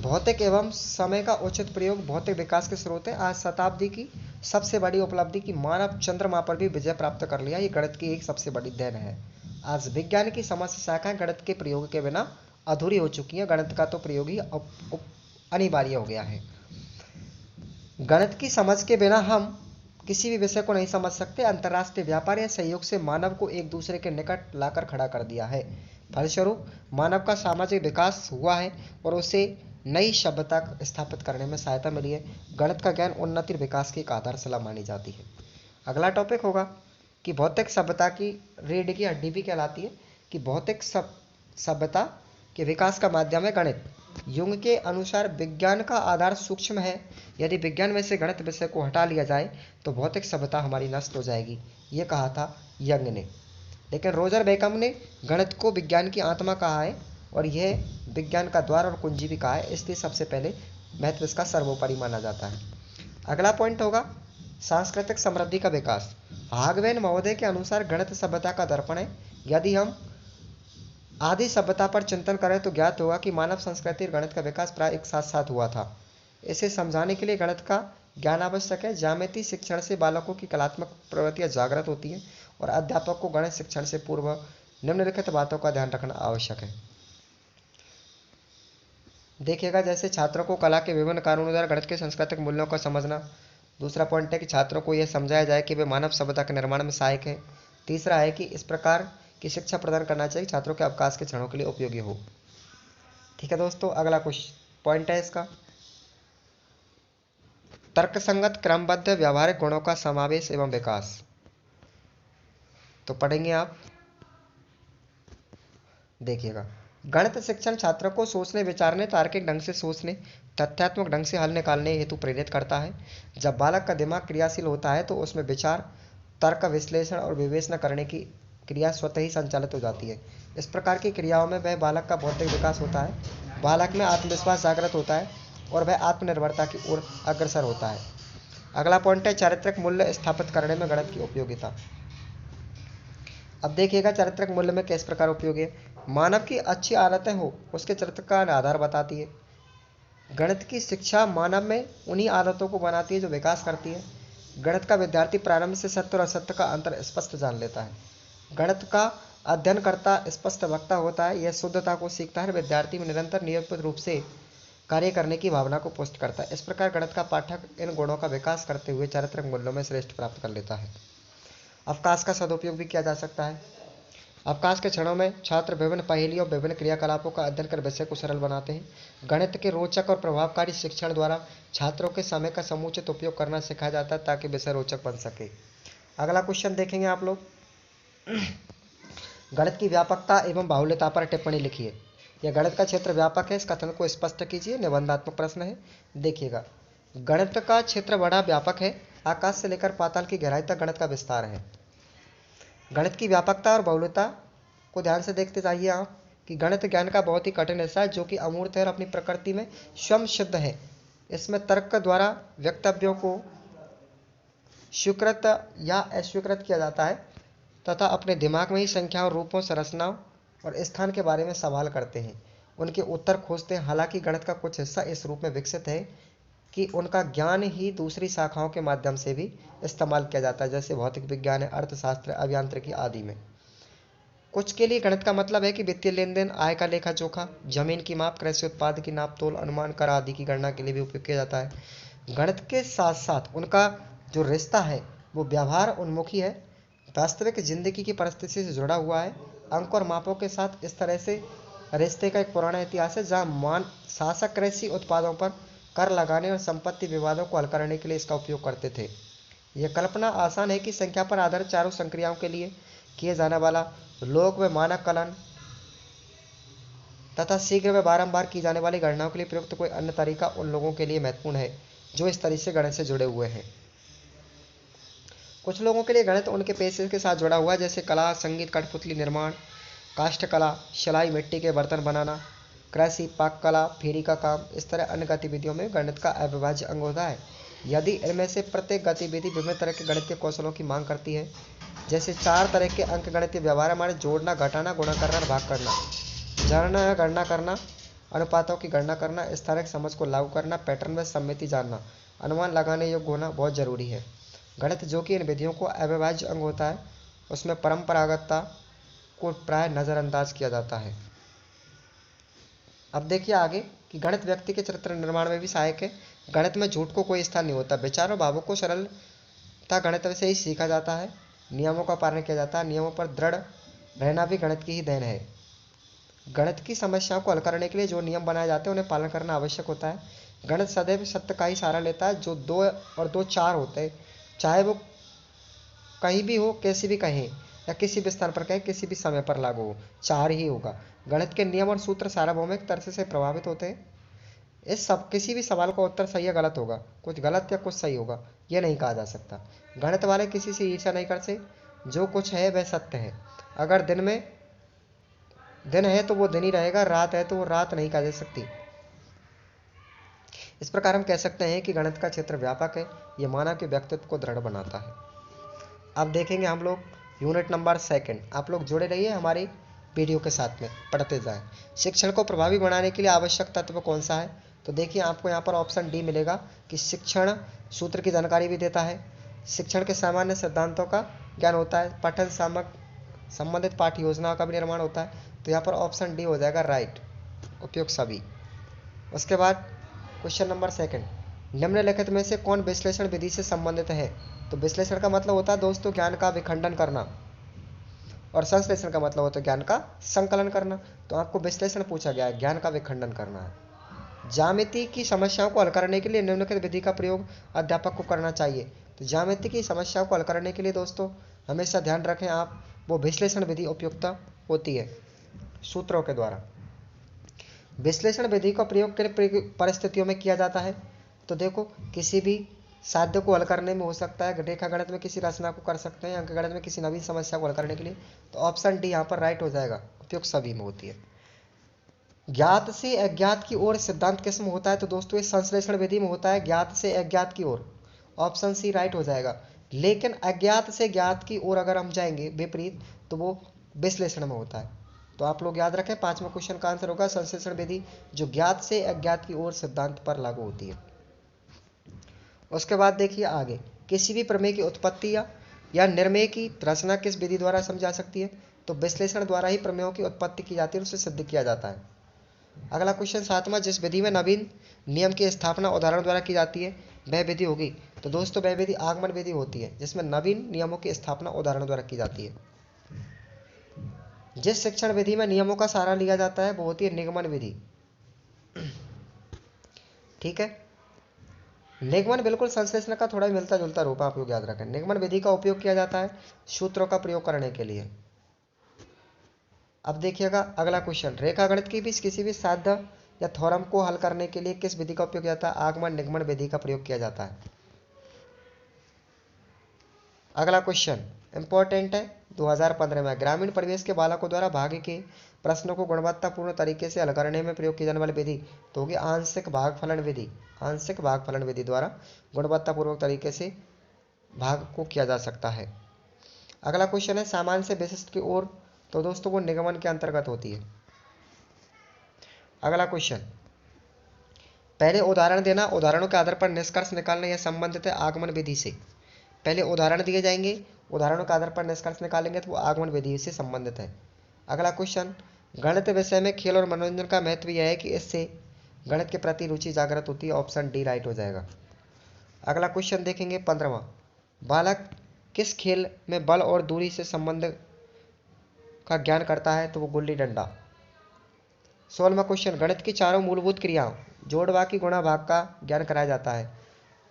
भौतिक एवं समय का उचित प्रयोग भौतिक विकास के स्रोत है। आज शताब्दी की सबसे बड़ी उपलब्धि की मानव चंद्रमा पर भी विजय प्राप्त कर लिया, ये गणित की एक सबसे बड़ी देन है। आज विज्ञान की समस्त शाखाएं गणित के प्रयोग के बिना अधूरी हो चुकी हैं। गणित का तो प्रयोग ही अनिवार्य हो गया है। गणित की समझ के बिना हम किसी भी विषय को नहीं समझ सकते। अंतर्राष्ट्रीय व्यापार या सहयोग से मानव को एक दूसरे के निकट लाकर खड़ा कर दिया है। फलस्वरूप मानव का सामाजिक विकास हुआ है और उसे नई सभ्यता स्थापित करने में सहायता मिली है। गणित का ज्ञान उन्नति और विकास की एक आधारशिला मानी जाती है। अगला टॉपिक होगा कि भौतिक सभ्यता की रीढ़ की हड्डी भी कहलाती है कि भौतिक सभ्यता के विकास का माध्यम है गणित। युंग के अनुसार विज्ञान का आधार सूक्ष्म है। यदि विज्ञान में से गणित विषय को हटा लिया जाए तो भौतिक सभ्यता हमारी नष्ट हो जाएगी, ये कहा था यंग ने। लेकिन रोजर बेकम ने गणित को विज्ञान की आत्मा कहा है और यह विज्ञान का द्वार और कुंजी भी कहा है, इसलिए सबसे पहले महत्व इसका सर्वोपरि माना जाता है। अगला पॉइंट होगा सांस्कृतिक समृद्धि का विकास। हागवेन महोदय के अनुसार गणित सभ्यता का दर्पण है। यदि हम आदि सभ्यता पर चिंतन करें तो ज्ञात होगा कि मानव संस्कृति और गणित का विकास प्राय एक साथ साथ हुआ था। इसे समझाने के लिए गणित का ज्ञान आवश्यक है। ज्यामिति शिक्षण से बालकों की कलात्मक प्रवृत्तियां जागृत होती हैं और अध्यापक को गणित शिक्षण से पूर्व निम्नलिखित बातों का ध्यान रखना आवश्यक है। देखिएगा, जैसे छात्रों को कला के विभिन्न कारणों द्वारा गणित के सांस्कृतिक मूल्यों को समझना। दूसरा पॉइंट है कि छात्रों को यह समझाया जाए कि वे मानव सभ्यता के निर्माण में सहायक है। तीसरा है कि इस प्रकार की शिक्षा प्रदान करना चाहिए छात्रों के अवकाश के क्षणों के लिए उपयोगी हो। ठीक है दोस्तों, अगला कुछ पॉइंट है इसका तर्कसंगत क्रमबद्ध व्यावहारिक गुणों का समावेश एवं विकास। तो पढ़ेंगे आप, देखिएगा। गणित शिक्षण छात्रों को सोचने, विचारने, तार्किक ढंग से सोचने, तथ्यात्मक ढंग से हल निकालने हेतु प्रेरित करता है। जब बालक का दिमाग क्रियाशील होता है तो उसमें विचार, तर्क, विश्लेषण और विवेचना करने की क्रिया स्वतः ही संचालित हो जाती है। इस प्रकार की क्रियाओं में वह बालक का बौद्धिक विकास होता है। बालक में आत्मविश्वास जागृत होता है और वह आत्मनिर्भरता की ओर अग्रसर होता है। अगला पॉइंट है चारित्रिक मूल्य स्थापित करने में गणित की उपयोगिता। अब देखिएगा, चारित्रिक मूल्य में किस प्रकार उपयोगी है। मानव की अच्छी आदतें हो उसके चरित्र का आधार बताती है। गणित की शिक्षा मानव में उन्हीं आदतों को बनाती है जो विकास करती है। गणित का विद्यार्थी प्रारंभ से सत्य और असत्य का अंतर स्पष्ट जान लेता है। गणित का अध्ययन करता स्पष्ट वक्ता होता है। यह शुद्धता को सीखता है। विद्यार्थी में निरंतर नियमित रूप से कार्य करने की भावना को पुष्ट करता है। इस प्रकार गणित का पाठक इन गुणों का विकास करते हुए चारित्रिक मूल्यों में श्रेष्ठ प्राप्त कर लेता है। अवकाश का सदुपयोग भी किया जा सकता है। अवकाश के क्षणों में छात्र विभिन्न पहेलियों, विभिन्न क्रियाकलापों का अध्ययन कर विषय को सरल बनाते हैं। गणित के रोचक और प्रभावकारी शिक्षण द्वारा छात्रों के समय का समुचित उपयोग करना सिखाया जाता है ताकि विषय रोचक बन सके। अगला क्वेश्चन देखेंगे आप लोग। गणित की व्यापकता एवं बाहुल्यता पर टिप्पणी लिखिए। यह गणित का क्षेत्र व्यापक है, इस कथन को स्पष्ट कीजिए। निबंधात्मक प्रश्न है। देखिएगा, गणित का क्षेत्र बड़ा व्यापक है। आकाश से लेकर पाताल की गहराई तक गणित का विस्तार है। गणित की व्यापकता और बहुलता को ध्यान से देखते जाइए आप कि गणित ज्ञान का बहुत ही कठिन हिस्सा है जो कि अमूर्त है और अपनी प्रकृति में स्वयं सिद्ध है। इसमें तर्क द्वारा वक्तव्यों को स्वीकृत या अस्वीकृत किया जाता है तथा अपने दिमाग में ही संख्याओं, रूपों, संरचनाओं और स्थान के बारे में सवाल करते हैं, उनके उत्तर खोजते हैं। हालांकि गणित का कुछ हिस्सा इस रूप में विकसित है कि उनका ज्ञान ही दूसरी शाखाओं के माध्यम से भी इस्तेमाल किया जाता है, जैसे भौतिक विज्ञान है, अर्थशास्त्र, अभियांत्रिकी आदि में। कुछ के लिए गणित का मतलब है कि वित्तीय लेन देन, आय का लेखा जोखा, जमीन की माप, कृषि उत्पाद की नाप तोल, अनुमान, कर आदि की गणना के लिए भी उपयोग किया जाता है। गणित के साथ साथ उनका जो रिश्ता है वो व्यवहार उन्मुखी है, वास्तविक जिंदगी की परिस्थिति से जुड़ा हुआ है। अंक और मापों के साथ इस तरह से रिश्ते का एक पुराना इतिहास है जहाँ शासक कृषि उत्पादों पर कर लगाने और संपत्ति विवादों को हल करने के लिए इसका उपयोग करते थे। यह कल्पना आसान है कि संख्या पर आधारित चारों संक्रियाओं के लिए किए जाने वाला लोक व मानक कलन तथा शीघ्र व बारंबार की जाने वाली गणनाओं के लिए प्रयुक्त कोई अन्य तरीका उन लोगों के लिए महत्वपूर्ण है जो इस तरह से गणित से जुड़े हुए हैं। कुछ लोगों के लिए गणित उनके पेशे के साथ जुड़ा हुआ है, जैसे कला, संगीत, कठपुतली निर्माण, काष्ठकला, सिलाई, मिट्टी के बर्तन बनाना, कृषि, पाक कला, फेरी का काम। इस तरह अन्य गतिविधियों में गणित का अविभाज्य अंग होता है। यदि इनमें से प्रत्येक गतिविधि विभिन्न तरह के गणितीय कौशलों की मांग करती है, जैसे 4 तरह के अंकगणितीय व्यवहार हमारे जोड़ना, घटाना, गुणा करना और भाग करना, जानना या गणना करना, अनुपातों की गणना करना, स्थानिक समझ को लागू करना, पैटर्न में सम्मिति जानना, अनुमान लगाने योग्य होना बहुत जरूरी है। गणित जो कि इन विधियों को अविभाज्य अंग होता है, उसमें परंपरागतता को प्राय नज़रअंदाज किया जाता है। अब देखिए आगे कि गणित व्यक्ति के चरित्र निर्माण में भी सहायक है। गणित में झूठ को कोई स्थान नहीं होता। विचार और भावों को सरलता गणित से ही सीखा जाता है। नियमों का पालन किया जाता है। नियमों पर दृढ़ रहना भी गणित की ही देन है। गणित की समस्याओं को हल करने के लिए जो नियम बनाए जाते हैं उन्हें पालन करना आवश्यक होता है। गणित सदैव सत्य का ही सहारा लेता है। जो 2 और 2 4 होते हैं, चाहे वो कहीं भी हो, कैसे भी कहें या किसी भी स्थान पर कहें, किसी भी समय पर लागू हो, 4 ही होगा। गणित के नियम और सूत्र सार्वभौमिक तरह से प्रभावित होते हैं। इस सब किसी भी सवाल का उत्तर सही या गलत होगा, कुछ गलत या कुछ सही होगा, यह नहीं कहा जा सकता। गणित वाले किसी से ईर्ष्या नहीं करते। जो कुछ है वह सत्य है। अगर दिन है तो वो दिन ही रहेगा, रात है तो वो रात नहीं कहा जा सकती। इस प्रकार हम कह सकते हैं कि गणित का क्षेत्र व्यापक है। यह मानव के व्यक्तित्व को दृढ़ बनाता है। अब देखेंगे हम लोग यूनिट नंबर 2। आप लोग जुड़े रहिए हमारी वीडियो के साथ में, पढ़ते जाएं। शिक्षण को प्रभावी बनाने के लिए आवश्यक तत्व कौन सा है? तो देखिए आपको यहाँ पर ऑप्शन डी मिलेगा कि शिक्षण सूत्र की जानकारी भी देता है, शिक्षण के सामान्य सिद्धांतों का ज्ञान होता है, पठन संबंधित पाठ्य योजनाओं का भी निर्माण होता है। तो यहाँ पर ऑप्शन डी हो जाएगा राइट, उपयुक्त सभी। उसके बाद क्वेश्चन नंबर 2, निम्नलिखित में से कौन विश्लेषण विधि से संबंधित है? तो विश्लेषण का मतलब होता है दोस्तों ज्ञान का विखंडन करना, और संश्लेषण का मतलब होता है ज्ञान का संकलन करना। तो आपको विश्लेषण पूछा गया है, ज्ञान का विखंडन करना है। ज्यामिति की समस्याओं को हल करने के लिए निम्नलिखित विधि का प्रयोग अध्यापक को करना चाहिए। तो ज्यामिति की समस्याओं को हल करने के लिए दोस्तों हमेशा ध्यान रखें आप, वो विश्लेषण विधि उपयुक्त होती है सूत्रों के द्वारा। विश्लेषण विधि का प्रयोग किन परिस्थितियों में किया जाता है? तो देखो किसी भी साध्य को हल करने में हो सकता है, रेखा गणित में किसी रचना को कर सकते हैं, अंक गणित में किसी नवीन समस्या को हल करने के लिए। तो ऑप्शन डी यहाँ पर राइट हो जाएगा, उपयुक्त सभी में होती है। ज्ञात से अज्ञात की ओर सिद्धांत किस में होता है? तो दोस्तों ये संश्लेषण विधि में होता है, ज्ञात से अज्ञात की ओर। ऑप्शन सी राइट हो जाएगा। लेकिन अज्ञात से ज्ञात की ओर अगर हम जाएंगे विपरीत, तो वो विश्लेषण में होता है। तो आप लोग याद रखें 5वां क्वेश्चन का आंसर होगा संश्लेषण विधि, जो ज्ञात से अज्ञात की ओर सिद्धांत पर लागू होती है। उसके बाद देखिए आगे, किसी भी प्रमेय की उत्पत्ति या निर्णय की रचना किस विधि द्वारा समझी जा सकती है? तो विश्लेषण द्वारा ही प्रमेयों की उत्पत्ति की जाती है, उसे सिद्ध किया जाता है। अगला क्वेश्चन 7वां, जिस विधि में नवीन नियम की स्थापना उदाहरण द्वारा की जाती है वह विधि होगी? तो दोस्तों वह विधि आगमन विधि होती है, जिसमें नवीन नियमों की स्थापना उदाहरण द्वारा की जाती है। जिस शिक्षण विधि में नियमों का सहारा लिया जाता है वो होती है निगमन विधि। ठीक है, निगमन बिल्कुल संश्लेषण का थोड़ा मिलता जुलता रूप आप लोग याद रखें। निगमन विधि का उपयोग किया जाता है सूत्रों का प्रयोग करने के लिए। अब देखिएगा अगला क्वेश्चन, रेखा गणित की भी किसी भी साध्य या थ्योरम को हल करने के लिए किस विधि का उपयोग किया जाता है? आगमन निगमन विधि का प्रयोग किया जाता है। अगला क्वेश्चन इंपॉर्टेंट है, 2015 में ग्रामीण परिवेश के बालकों द्वारा भाग्य के प्रश्नों को गुणवत्तापूर्ण तरीके से हल करने में प्रयोग की जाने वाली विधि तो होगी आंशिक भागफलन विधि। आंशिक भागफलन विधि द्वारा गुणवत्तापूर्वक तरीके से भाग को किया जा सकता है। अगला क्वेश्चन है सामान्य से विशिष्ट की ओर, तो दोस्तों वो निगमन के अंतर्गत होती है। अगला क्वेश्चन, पहले उदाहरण देना, उदाहरणों के आधार पर निष्कर्ष निकालना, यह संबंधित है आगमन विधि से। पहले उदाहरण दिए जाएंगे, उदाहरणों के आधार पर निष्कर्ष निकालेंगे, तो वो आगमन विधि से संबंधित है। अगला क्वेश्चन, गणित विषय में खेल और मनोरंजन का महत्व यह है कि इससे गणित के प्रति रुचि जागृत होती है। ऑप्शन डी राइट हो जाएगा। अगला क्वेश्चन देखेंगे 15वां, बालक किस खेल में बल और दूरी से संबंध का ज्ञान करता है? तो वो गुल्ली डंडा। 16वां क्वेश्चन, गणित की चारों मूलभूत क्रियाओं जोड़ बाकी गुणा भाग का ज्ञान कराया जाता है,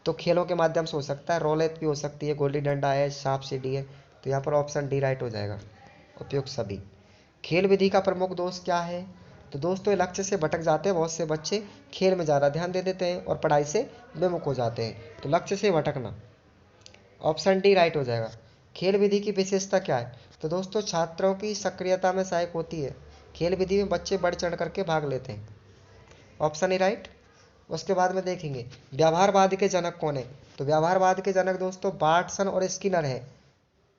तो खेलों के माध्यम से हो सकता है, रोलेत भी हो सकती है, गोली डंडा है, सांप सीढ़ी है। तो यहाँ पर ऑप्शन डी राइट हो जाएगा, उपयुक्त सभी। खेल विधि का प्रमुख दोष क्या है? तो दोस्तों ये लक्ष्य से भटक जाते हैं, बहुत से बच्चे खेल में ज़्यादा ध्यान दे देते हैं और पढ़ाई से विमुख हो जाते हैं, तो लक्ष्य से भटकना। ऑप्शन डी राइट हो जाएगा। खेल विधि की विशेषता क्या है? तो दोस्तों छात्रों की सक्रियता में सहायक होती है। खेल विधि में बच्चे बढ़ चढ़ करके भाग लेते हैं। Option A right. उसके बाद में देखेंगे व्यवहारवाद के जनक कौन है। तो व्यवहारवाद के जनक दोस्तों बार्टसन और स्किनर है।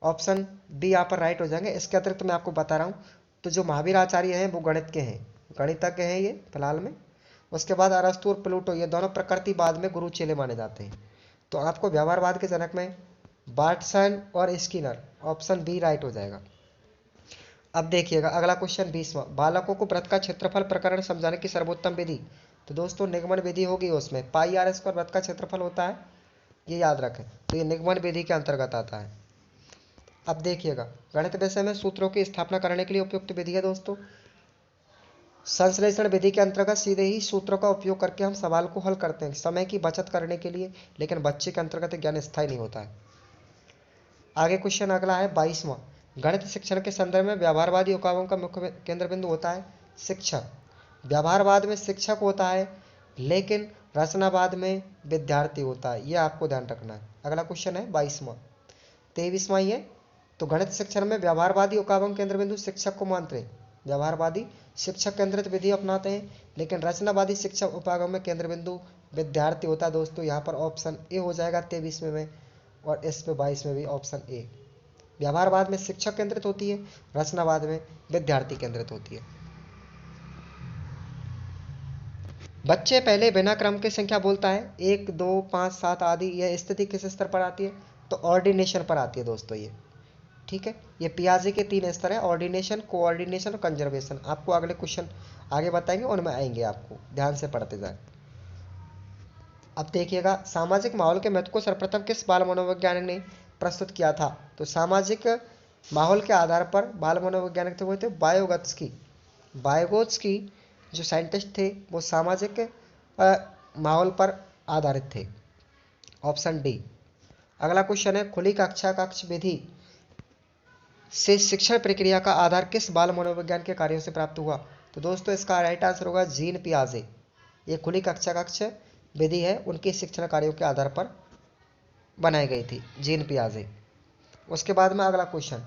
ऑप्शन बी यहाँ पर राइट हो जाएंगे। इसके अतिरिक्त मैं आपको बता रहा हूँ, तो जो महावीर आचार्य हैं वो गणित के हैं, गणितज्ञ हैं ये फिलहाल में। उसके बाद अरस्तु और प्लूटो, ये दोनों प्रकृतिवाद में गुरु चेले माने जाते हैं। तो आपको व्यवहारवाद के जनक में बार्टसन और स्किनर, ऑप्शन बी राइट हो जाएगा। अब देखिएगा अगला क्वेश्चन 20वां, बालकों को वृत्त का क्षेत्रफल प्रकरण समझाने की सर्वोत्तम विधि। तो दोस्तों निगमन विधि होगी, उसमें पाई आर स्क्वायर वृत्त का क्षेत्रफल होता है, ये याद रखें। तो ये निगमन विधि के अंतर्गत आता है। अब देखिएगा गणित विषय में सूत्रों की स्थापना करने के लिए उपयुक्त विधि है दोस्तों संश्लेषण विधि के अंतर्गत सीधे ही सूत्रों का उपयोग करके हम सवाल को हल करते हैं, समय की बचत करने के लिए, लेकिन बच्चे के अंतर्गत ज्ञान स्थायी नहीं होता है। आगे क्वेश्चन अगला है 22वां, गणित शिक्षण के संदर्भ में व्यवहारवादी उपायों का मुख्य केंद्र बिंदु होता है शिक्षक। व्यवहारवाद में शिक्षक होता है, लेकिन रचनावाद में विद्यार्थी होता है, यह आपको ध्यान रखना है। अगला क्वेश्चन है 22वां, 23वां ये। तो गणित शिक्षण में व्यवहारवादी उपागम केंद्र बिंदु शिक्षक को मानते हैं। व्यवहारवादी शिक्षक केंद्रित विधि अपनाते हैं, लेकिन रचनावादी शिक्षक उपागम में केंद्र बिंदु विद्यार्थी होता है। दोस्तों यहाँ पर ऑप्शन ए हो जाएगा 23वें में, और इस पे 22 में भी ऑप्शन ए। व्यवहारवाद में शिक्षक केंद्रित होती है, रचनावाद में विद्यार्थी केंद्रित होती है। बच्चे पहले बिना क्रम की संख्या बोलता है, 1 2 5 7 आदि। यह स्थिति किस स्तर पर आती है? तो ऑर्डिनेशन पर आती है दोस्तों ये, ठीक है। ये पियाजे के 3 स्तर है, ऑर्डिनेशन, कोऑर्डिनेशन और कंजर्वेशन। आपको अगले क्वेश्चन आगे बताएंगे, उनमें आएंगे, आपको ध्यान से पढ़ते जाए। अब देखिएगा सामाजिक माहौल के महत्व को सर्वप्रथम किस बाल मनोवैज्ञानिक ने प्रस्तुत किया था? तो सामाजिक माहौल के आधार पर बाल मनोवैज्ञानिक थे वो थे वायोगत्स्की। वायोगत्स्की जो साइंटिस्ट थे वो सामाजिक माहौल पर आधारित थे, ऑप्शन डी। अगला क्वेश्चन है खुली कक्षा कक्ष विधि से शिक्षण प्रक्रिया का आधार किस बाल मनोविज्ञान के कार्यों से प्राप्त हुआ? तो दोस्तों इसका राइट आंसर होगा जीन पियाजे। ये खुली कक्षा कक्ष विधि है, उनके शिक्षण कार्यों के आधार पर बनाई गई थी, जीन पियाजे। उसके बाद में अगला क्वेश्चन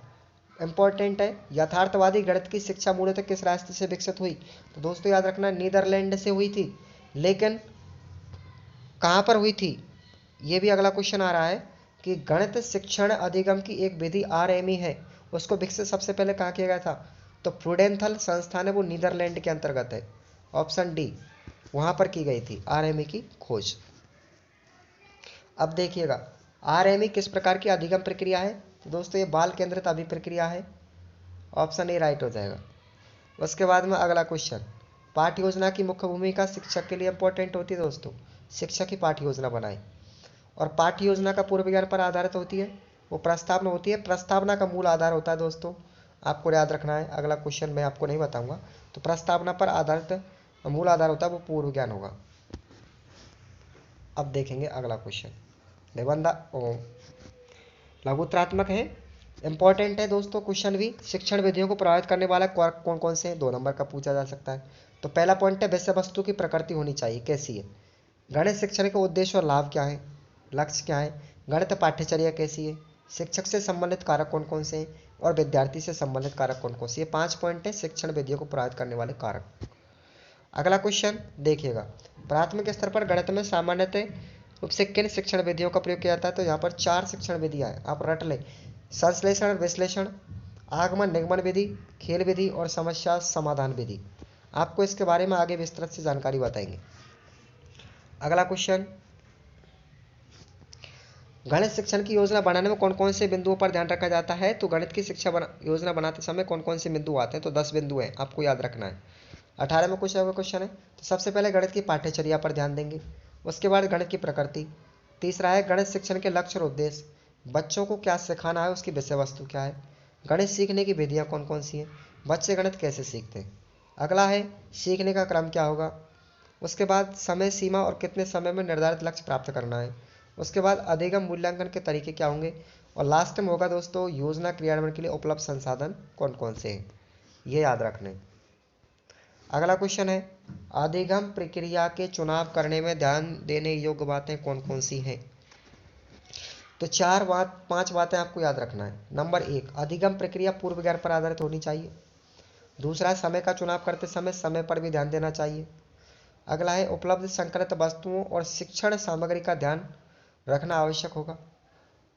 इंपॉर्टेंट है, यथार्थवादी गणित की शिक्षा मूलतः किस राष्ट्र से विकसित हुई? तो दोस्तों याद रखना नीदरलैंड से हुई थी, लेकिन कहाँ पर हुई थी ये भी अगला क्वेश्चन आ रहा है कि गणित शिक्षण अधिगम की एक विधि आरएमई है, उसको विकसित सबसे पहले कहाँ किया गया था? तो प्रूडेंथल संस्थान है, वो नीदरलैंड के अंतर्गत है, ऑप्शन डी, वहां पर की गई थी आरएमई की खोज। अब देखिएगा आरएमई किस प्रकार की अधिगम प्रक्रिया है? तो दोस्तों ये बाल केंद्रित अभिप्रक्रिया है, ऑप्शन ए राइट हो जाएगा। उसके बाद में अगला क्वेश्चन, पाठ्य योजना की मुख्य भूमिका शिक्षक के लिए इंपॉर्टेंट होती है दोस्तों, शिक्षक ही पाठ्य योजना बनाए, और पाठ्य योजना का पूर्व ज्ञान पर आधारित होती है, वो प्रस्तावना होती है, प्रस्तावना का मूल आधार होता है दोस्तों, आपको याद रखना है। अगला क्वेश्चन मैं आपको नहीं बताऊंगा, तो प्रस्तावना पर आधारित मूल आधार होता है, वो पूर्व ज्ञान होगा। अब देखेंगे अगला क्वेश्चन, निबंध लघुत्रात्मक है, इंपॉर्टेंट है दोस्तों क्वेश्चन भी। शिक्षण विधियों को प्रभावित करने वाला कौन कौन से 2 नंबर का पूछा जा सकता है। तो पहला पॉइंट है विषय वस्तु की प्रकृति होनी चाहिए, कैसी है? गणित शिक्षण के उद्देश्य और लाभ क्या है, लक्ष्य क्या है? गणित पाठ्यचर्या कैसी है? शिक्षक से संबंधित कारक कौन कौन से हैं, और विद्यार्थी से संबंधित कारक कौन कौन से? ये 5 पॉइंट है शिक्षण विधियों को प्रभावित करने वाले कारक। अगला क्वेश्चन देखिएगा, प्राथमिक स्तर पर गणित में सामान्यतः रूप से किन शिक्षण विधियों का प्रयोग किया जाता है? तो यहाँ पर 4 शिक्षण विधियाँ हैं, आप रट लें, संश्लेषण विश्लेषण, आगमन निगमन विधि, खेल विधि और समस्या समाधान विधि। आपको इसके बारे में आगे विस्तृत से जानकारी बताएंगे। अगला क्वेश्चन, गणित शिक्षण की योजना बनाने में कौन कौन से बिंदुओं पर ध्यान रखा जाता है? तो गणित की योजना बनाते समय कौन कौन से बिंदु आते हैं? तो 10 बिंदु हैं, आपको याद रखना है। 18वें क्वेश्चन है, तो सबसे पहले गणित की पाठ्यचर्या पर ध्यान देंगे। उसके बाद गणित की प्रकृति। तीसरा है गणित शिक्षण के लक्ष्य और उद्देश्य, बच्चों को क्या सिखाना है, उसकी विषय वस्तु क्या है? गणित सीखने की विधियाँ कौन कौन सी हैं? बच्चे गणित कैसे सीखते हैं? अगला है सीखने का क्रम क्या होगा? उसके बाद समय सीमा और कितने समय में निर्धारित लक्ष्य प्राप्त करना है? उसके बाद अधिगम मूल्यांकन के तरीके क्या होंगे? और लास्ट में होगा दोस्तों योजना क्रियान्वयन के लिए उपलब्ध संसाधन कौन कौन से हैं, ये याद रखने। अगला क्वेश्चन है अधिगम प्रक्रिया के चुनाव करने में ध्यान देने योग्य बातें कौन कौन सी हैं? तो 5 बातें आपको याद रखना है। नंबर 1, अधिगम प्रक्रिया पूर्व ज्ञान पर आधारित होनी चाहिए। दूसरा, समय का चुनाव करते समय समय पर भी ध्यान देना चाहिए। अगला है उपलब्ध संकलित वस्तुओं और शिक्षण सामग्री का ध्यान रखना आवश्यक होगा।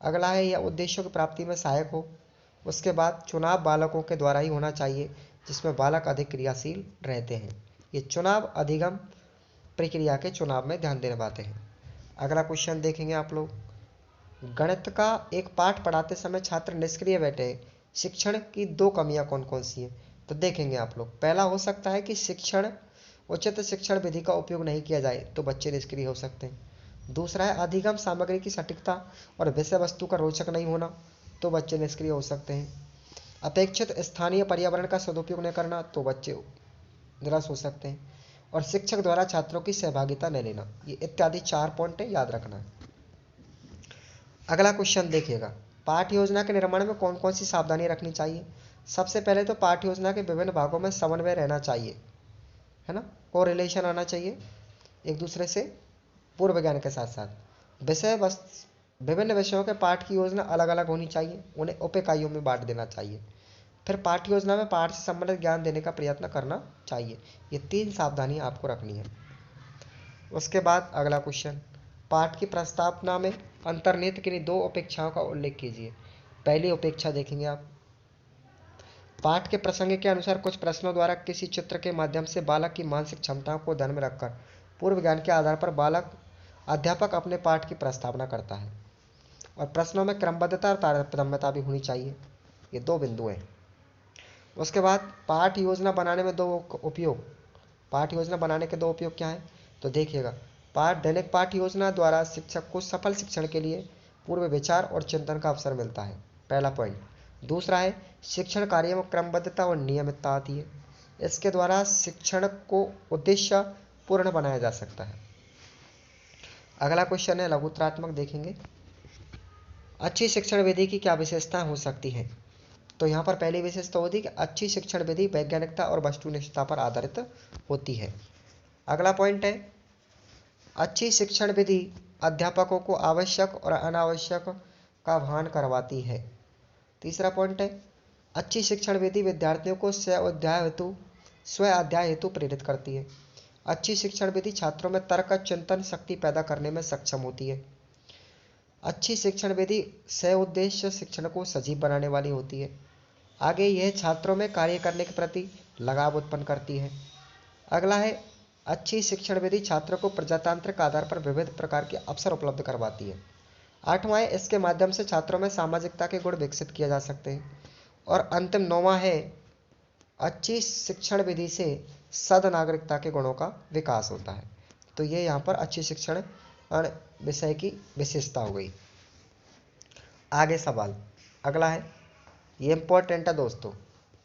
अगला है यह उद्देश्यों की प्राप्ति में सहायक हो। उसके बाद चुनाव बालकों के द्वारा ही होना चाहिए जिसमें बालक अधिक क्रियाशील रहते हैं। ये चुनाव अधिगम प्रक्रिया के चुनाव में ध्यान देने पाते हैं। अगला क्वेश्चन देखेंगे आप लोग, गणित का एक पाठ पढ़ाते समय छात्र निष्क्रिय बैठे हैं, शिक्षण की दो कमियां कौन कौन सी हैं? तो देखेंगे आप लोग, पहला हो सकता है कि उचित शिक्षण विधि का उपयोग नहीं किया जाए तो बच्चे निष्क्रिय हो सकते हैं। दूसरा है अधिगम सामग्री की सटीकता और विषय वस्तु का रोचक नहीं होना, तो बच्चे निष्क्रिय हो सकते हैं। अपेक्षित स्थानीय पर्यावरण का सदुपयोग न करना, तो बच्चे निराश हो सकते हैं। और शिक्षक द्वारा छात्रों की सहभागिता न लेना, ये इत्यादि 4 पॉइंट है, याद रखना है। अगला क्वेश्चन देखिएगा, पाठ्य योजना के निर्माण में कौन कौन सी सावधानी रखनी चाहिए? सबसे पहले तो पाठ्य योजना के विभिन्न भागों में समन्वय रहना चाहिए, है ना, कोरिलेशन आना चाहिए एक दूसरे से, पूर्व ज्ञान के साथ साथ विभिन्न विषयों के पाठ की योजना अलग अलग होनी चाहिए, उन्हें उप इकाइयों में बांट देना चाहिए। फिर पाठ्य योजना में पाठ से संबंधित ज्ञान देने का प्रयत्न करना चाहिए। ये 3 सावधानियां आपको रखनी है। उसके बाद अगला क्वेश्चन, पाठ की प्रस्तावना में अंतर्निहित किन्हीं 2 अपेक्षाओं का उल्लेख कीजिए। पहली अपेक्षा देखेंगे आप, पाठ के प्रसंग के अनुसार कुछ प्रश्नों द्वारा किसी चित्र के माध्यम से बालक की मानसिक क्षमताओं को ध्यान में रखकर पूर्व ज्ञान के आधार पर अध्यापक अपने पाठ की प्रस्तावना करता है। और प्रश्नों में क्रमबद्धता और तारतम्यता भी होनी चाहिए। ये 2 बिंदु हैं। उसके बाद पाठ योजना बनाने में 2 उपयोग, पाठ योजना बनाने के 2 उपयोग क्या हैं? तो देखिएगा, दैनिक पाठ योजना द्वारा शिक्षक को सफल शिक्षण के लिए पूर्व विचार और चिंतन का अवसर मिलता है, पहला पॉइंट। दूसरा है शिक्षण कार्य में क्रमबद्धता और नियमितता आती है, इसके द्वारा शिक्षण को उद्देश्य पूर्ण बनाया जा सकता है। अगला क्वेश्चन है लघुत्रात्मक, देखेंगे अच्छी शिक्षण विधि की क्या विशेषताएं हो सकती हैं? तो यहाँ पर पहली विशेषता होती है कि अच्छी शिक्षण विधि वैज्ञानिकता और वस्तुनिष्ठता पर आधारित होती है। अगला पॉइंट है अच्छी शिक्षण विधि अध्यापकों को आवश्यक और अनावश्यक का भान करवाती है। तीसरा पॉइंट है अच्छी शिक्षण विधि विद्यार्थियों को स्व अध्याय हेतु प्रेरित करती है। अच्छी शिक्षण विधि छात्रों में तर्क चिंतन शक्ति पैदा करने में सक्षम होती है। अच्छी शिक्षण विधि सह उद्देश्य शिक्षण को सजीव बनाने वाली होती है। आगे यह छात्रों में कार्य करने के प्रति लगाव उत्पन्न करती है। अगला है अच्छी शिक्षण विधि छात्रों को प्रजातांत्रिक आधार पर विविध प्रकार के अवसर उपलब्ध करवाती है। 8वां है इसके माध्यम से छात्रों में सामाजिकता के गुण विकसित किए जा सकते हैं। और अंतिम 9वां है अच्छी शिक्षण विधि से सद नागरिकता के गुणों का विकास होता है। तो ये यहाँ पर अच्छी शिक्षण विषय की विशेषता हो गई। आगे सवाल अगला है, ये इंपॉर्टेंट है दोस्तों,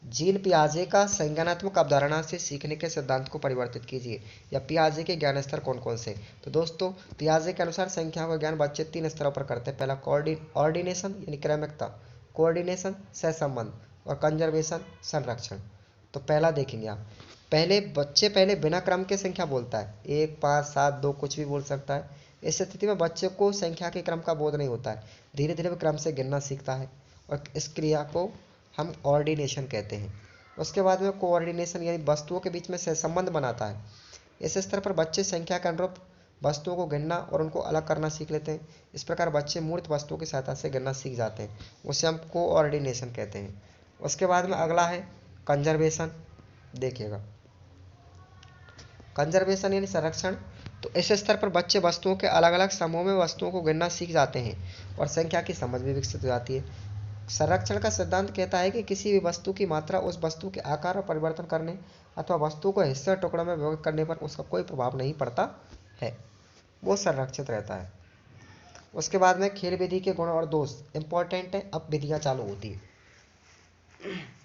जीन पियाजे का संज्ञानात्मक अवधारणा से सीखने के सिद्धांत को परिवर्तित कीजिए, या पियाजे के ज्ञान स्तर कौन कौन से? तो दोस्तों पियाजे के अनुसार संख्याओं का ज्ञान बच्चे 3 स्तरों पर करते हैं। पहला ऑर्डिनेशन यानी क्रमिकता, कोऑर्डिनेशन सहसंबंध, और कंजर्वेशन संरक्षण। तो पहला देखेंगे आप, पहले बिना क्रम के संख्या बोलता है, 1, 5, 7, 2 कुछ भी बोल सकता है। इस स्थिति में बच्चे को संख्या के क्रम का बोध नहीं होता है, धीरे धीरे वह क्रम से गिनना सीखता है, और इस क्रिया को हम ऑर्डिनेशन कहते हैं। उसके बाद में कोऑर्डिनेशन यानी वस्तुओं के बीच में सहसंबंध बनाता है। इस स्तर पर बच्चे संख्या के अनुरूप वस्तुओं को गिनना और उनको अलग करना सीख लेते हैं। इस प्रकार बच्चे मूर्त वस्तुओं की सहायता से गिनना सीख जाते हैं, उसे हम कोऑर्डिनेशन कहते हैं। उसके बाद में अगला है कंजर्वेशन। देखिएगा कंजर्वेशन यानी संरक्षण। तो इस स्तर पर बच्चे वस्तुओं के अलग अलग समूह में वस्तुओं को गिनना सीख जाते हैं और संख्या की समझ भी विकसित हो जाती है। संरक्षण का सिद्धांत कहता है कि किसी भी वस्तु की मात्रा उस वस्तु के आकार और परिवर्तन करने अथवा वस्तु को हिस्से टुकड़ों में विभाजित करने पर उसका कोई प्रभाव नहीं पड़ता है, वो संरक्षित रहता है। उसके बाद में खेल विधि के गुण और दोष इंपॉर्टेंट है। अब विधियां चालू होती है।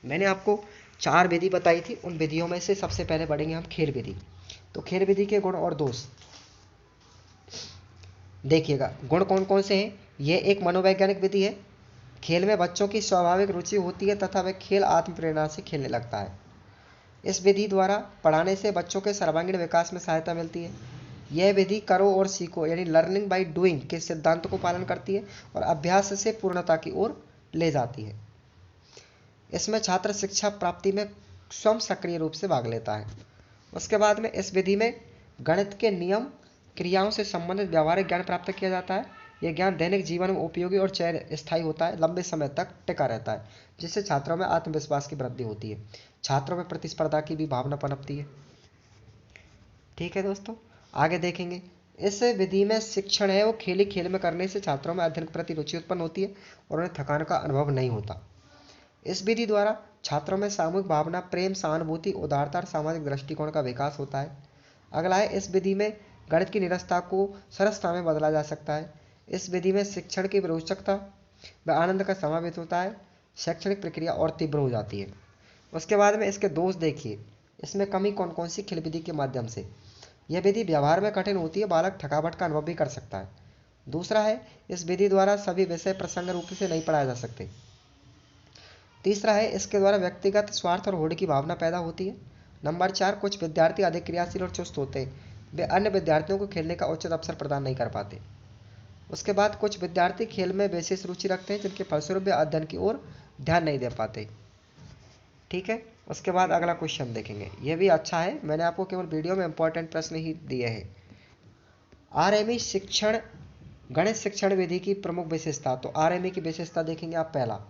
मैंने आपको 4 विधि बताई थी, उन विधियों में से सबसे पहले पढ़ेंगे हम खेल विधि। तो खेल विधि के गुण और दोष देखिएगा, गुण कौन कौन से हैं? ये एक मनोवैज्ञानिक विधि है। खेल में बच्चों की स्वाभाविक रुचि होती है तथा वह खेल आत्म प्रेरणा से खेलने लगता है। इस विधि द्वारा पढ़ाने से बच्चों के सर्वांगीण विकास में सहायता मिलती है। यह विधि करो और सीखो यानी लर्निंग बाय डूइंग के सिद्धांत को पालन करती है और अभ्यास से पूर्णता की ओर ले जाती है। इसमें छात्र शिक्षा प्राप्ति में स्वयं सक्रिय रूप से भाग लेता है। उसके बाद में इस विधि में गणित के नियम क्रियाओं से संबंधित व्यावहारिक ज्ञान प्राप्त किया जाता है। यह ज्ञान दैनिक जीवन में उपयोगी और स्थायी होता है, लंबे समय तक टिका रहता है, जिससे छात्रों में आत्मविश्वास की वृद्धि होती है, छात्रों में प्रतिस्पर्धा की भी भावना पनपती है। ठीक है दोस्तों, आगे देखेंगे। इस विधि में शिक्षण है वो खेल खेल में करने से छात्रों में अध्ययन के प्रति रुचि उत्पन्न होती है और उन्हें थकान का अनुभव नहीं होता। इस विधि द्वारा छात्रों में सामूहिक भावना, प्रेम, सहानुभूति, उदारता और सामाजिक दृष्टिकोण का विकास होता है। अगला है, इस विधि में गणित की निरस्ता को सरसता में बदला जा सकता है। इस विधि में शिक्षण की रोचकता व आनंद का समावेश होता है, शैक्षणिक प्रक्रिया और तीव्र हो जाती है। उसके बाद में इसके दोष देखिए, इसमें कमी कौन कौन सी खेल विधि के माध्यम से। यह विधि व्यवहार में कठिन होती है, बालक थकावट का अनुभव भी कर सकता है। दूसरा है, इस विधि द्वारा सभी विषय प्रसंग रूप से नहीं पढ़ाए जा सकते। तीसरा है, इसके द्वारा व्यक्तिगत स्वार्थ और होड़ की भावना पैदा होती है। नंबर 4, कुछ विद्यार्थी अधिक क्रियाशील और चुस्त होते हैं, वे अन्य विद्यार्थियों को खेलने का उचित अवसर प्रदान नहीं कर पाते। उसके बाद कुछ विद्यार्थी खेल में विशेष रुचि रखते हैं, जिनके फलस्वरूप वे अध्ययन की ओर ध्यान नहीं दे पाते। ठीक है, उसके बाद अगला क्वेश्चन देखेंगे, यह भी अच्छा है, मैंने आपको केवल वीडियो में इंपॉर्टेंट प्रश्न ही दिए हैं। आरएमई शिक्षण गणित शिक्षण विधि की प्रमुख विशेषता। तो आरएमई की विशेषता देखेंगे आप। पहला,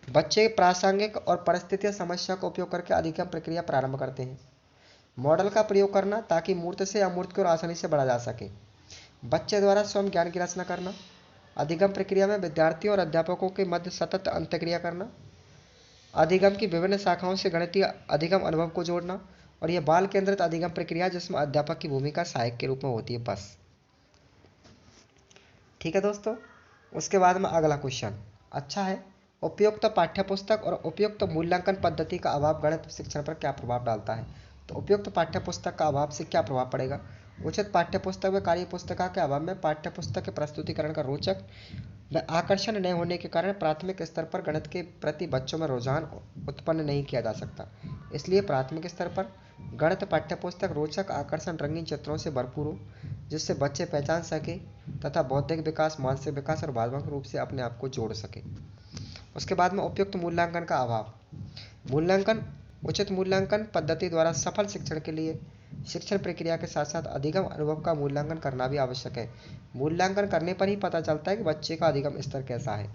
बच्चे प्रासंगिक और परिस्थितियों समस्या का उपयोग करके अधिगम प्रक्रिया प्रारंभ करते हैं। मॉडल का प्रयोग करना ताकि मूर्त से अमूर्त की ओर आसानी से बढ़ा जा सके। बच्चे द्वारा स्वयं ज्ञान की रचना करना। अधिगम प्रक्रिया में विद्यार्थियों और अध्यापकों के मध्य सतत अंतःक्रिया करना। अधिगम की विभिन्न शाखाओं से गणितीय अधिगम अनुभव को जोड़ना। और यह बाल केंद्रित अधिगम प्रक्रिया जिसमें अध्यापक की भूमिका सहायक के रूप में होती है, बस। ठीक है दोस्तों, उसके बाद में अगला क्वेश्चन अच्छा है, उपयुक्त पाठ्यपुस्तक और उपयुक्त मूल्यांकन पद्धति का अभाव गणित शिक्षण पर क्या प्रभाव डालता है। तो उपयुक्त पाठ्यपुस्तक का अभाव से क्या प्रभाव पड़ेगा। उचित पाठ्यपुस्तक व कार्य पुस्तिका के अभाव में पाठ्यपुस्तक के प्रस्तुतिकरण का रोचक व आकर्षण न होने के कारण प्राथमिक स्तर पर गणित के प्रति बच्चों में रुझान उत्पन्न नहीं किया जा सकता। इसलिए प्राथमिक स्तर पर गणित पाठ्यपुस्तक रोचक, आकर्षण, रंगीन चित्रों से भरपूर हो, जिससे बच्चे पहचान सके तथा बौद्धिक विकास, मानसिक विकास और भावनात्मक रूप से अपने आप को जोड़ सके। उसके बाद में उपयुक्त मूल्यांकन का अभाव। मूल्यांकन उचित मूल्यांकन पद्धति द्वारा सफल शिक्षण के लिए शिक्षण प्रक्रिया के साथ साथ अधिगम अनुभव का मूल्यांकन करना भी आवश्यक है। मूल्यांकन करने पर ही पता चलता है कि बच्चे का अधिगम स्तर कैसा है,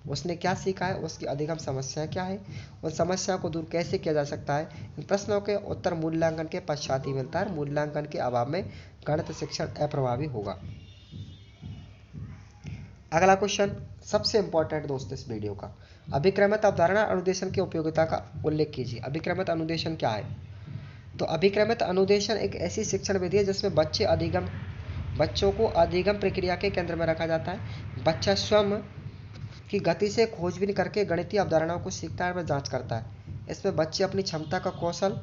उसने क्या सीखा है, उसकी अधिगम समस्या क्या है, उन समस्या को दूर कैसे किया जा सकता है। इन प्रश्नों के उत्तर मूल्यांकन के पश्चात ही मिलता है। मूल्यांकन के अभाव में गणित शिक्षण अप्रभावी होगा। अगला क्वेश्चन सबसे इंपॉर्टेंट दोस्त इस वीडियो का, अभिक्रमित अवधारणा अनुदेशन की उपयोगिता का उल्लेख कीजिए। अभिक्रमित अनुदेशन क्या है। तो अभिक्रमित अनुदेशन एक ऐसी शिक्षण विधि है जिसमें बच्चों को अधिगम प्रक्रिया के केंद्र में रखा जाता है। बच्चा स्वयं की गति से खोजबीन करके गणितीय अवधारणाओं को सीखता है व जांच करता है। इसमें बच्चे अपनी क्षमता का कौशल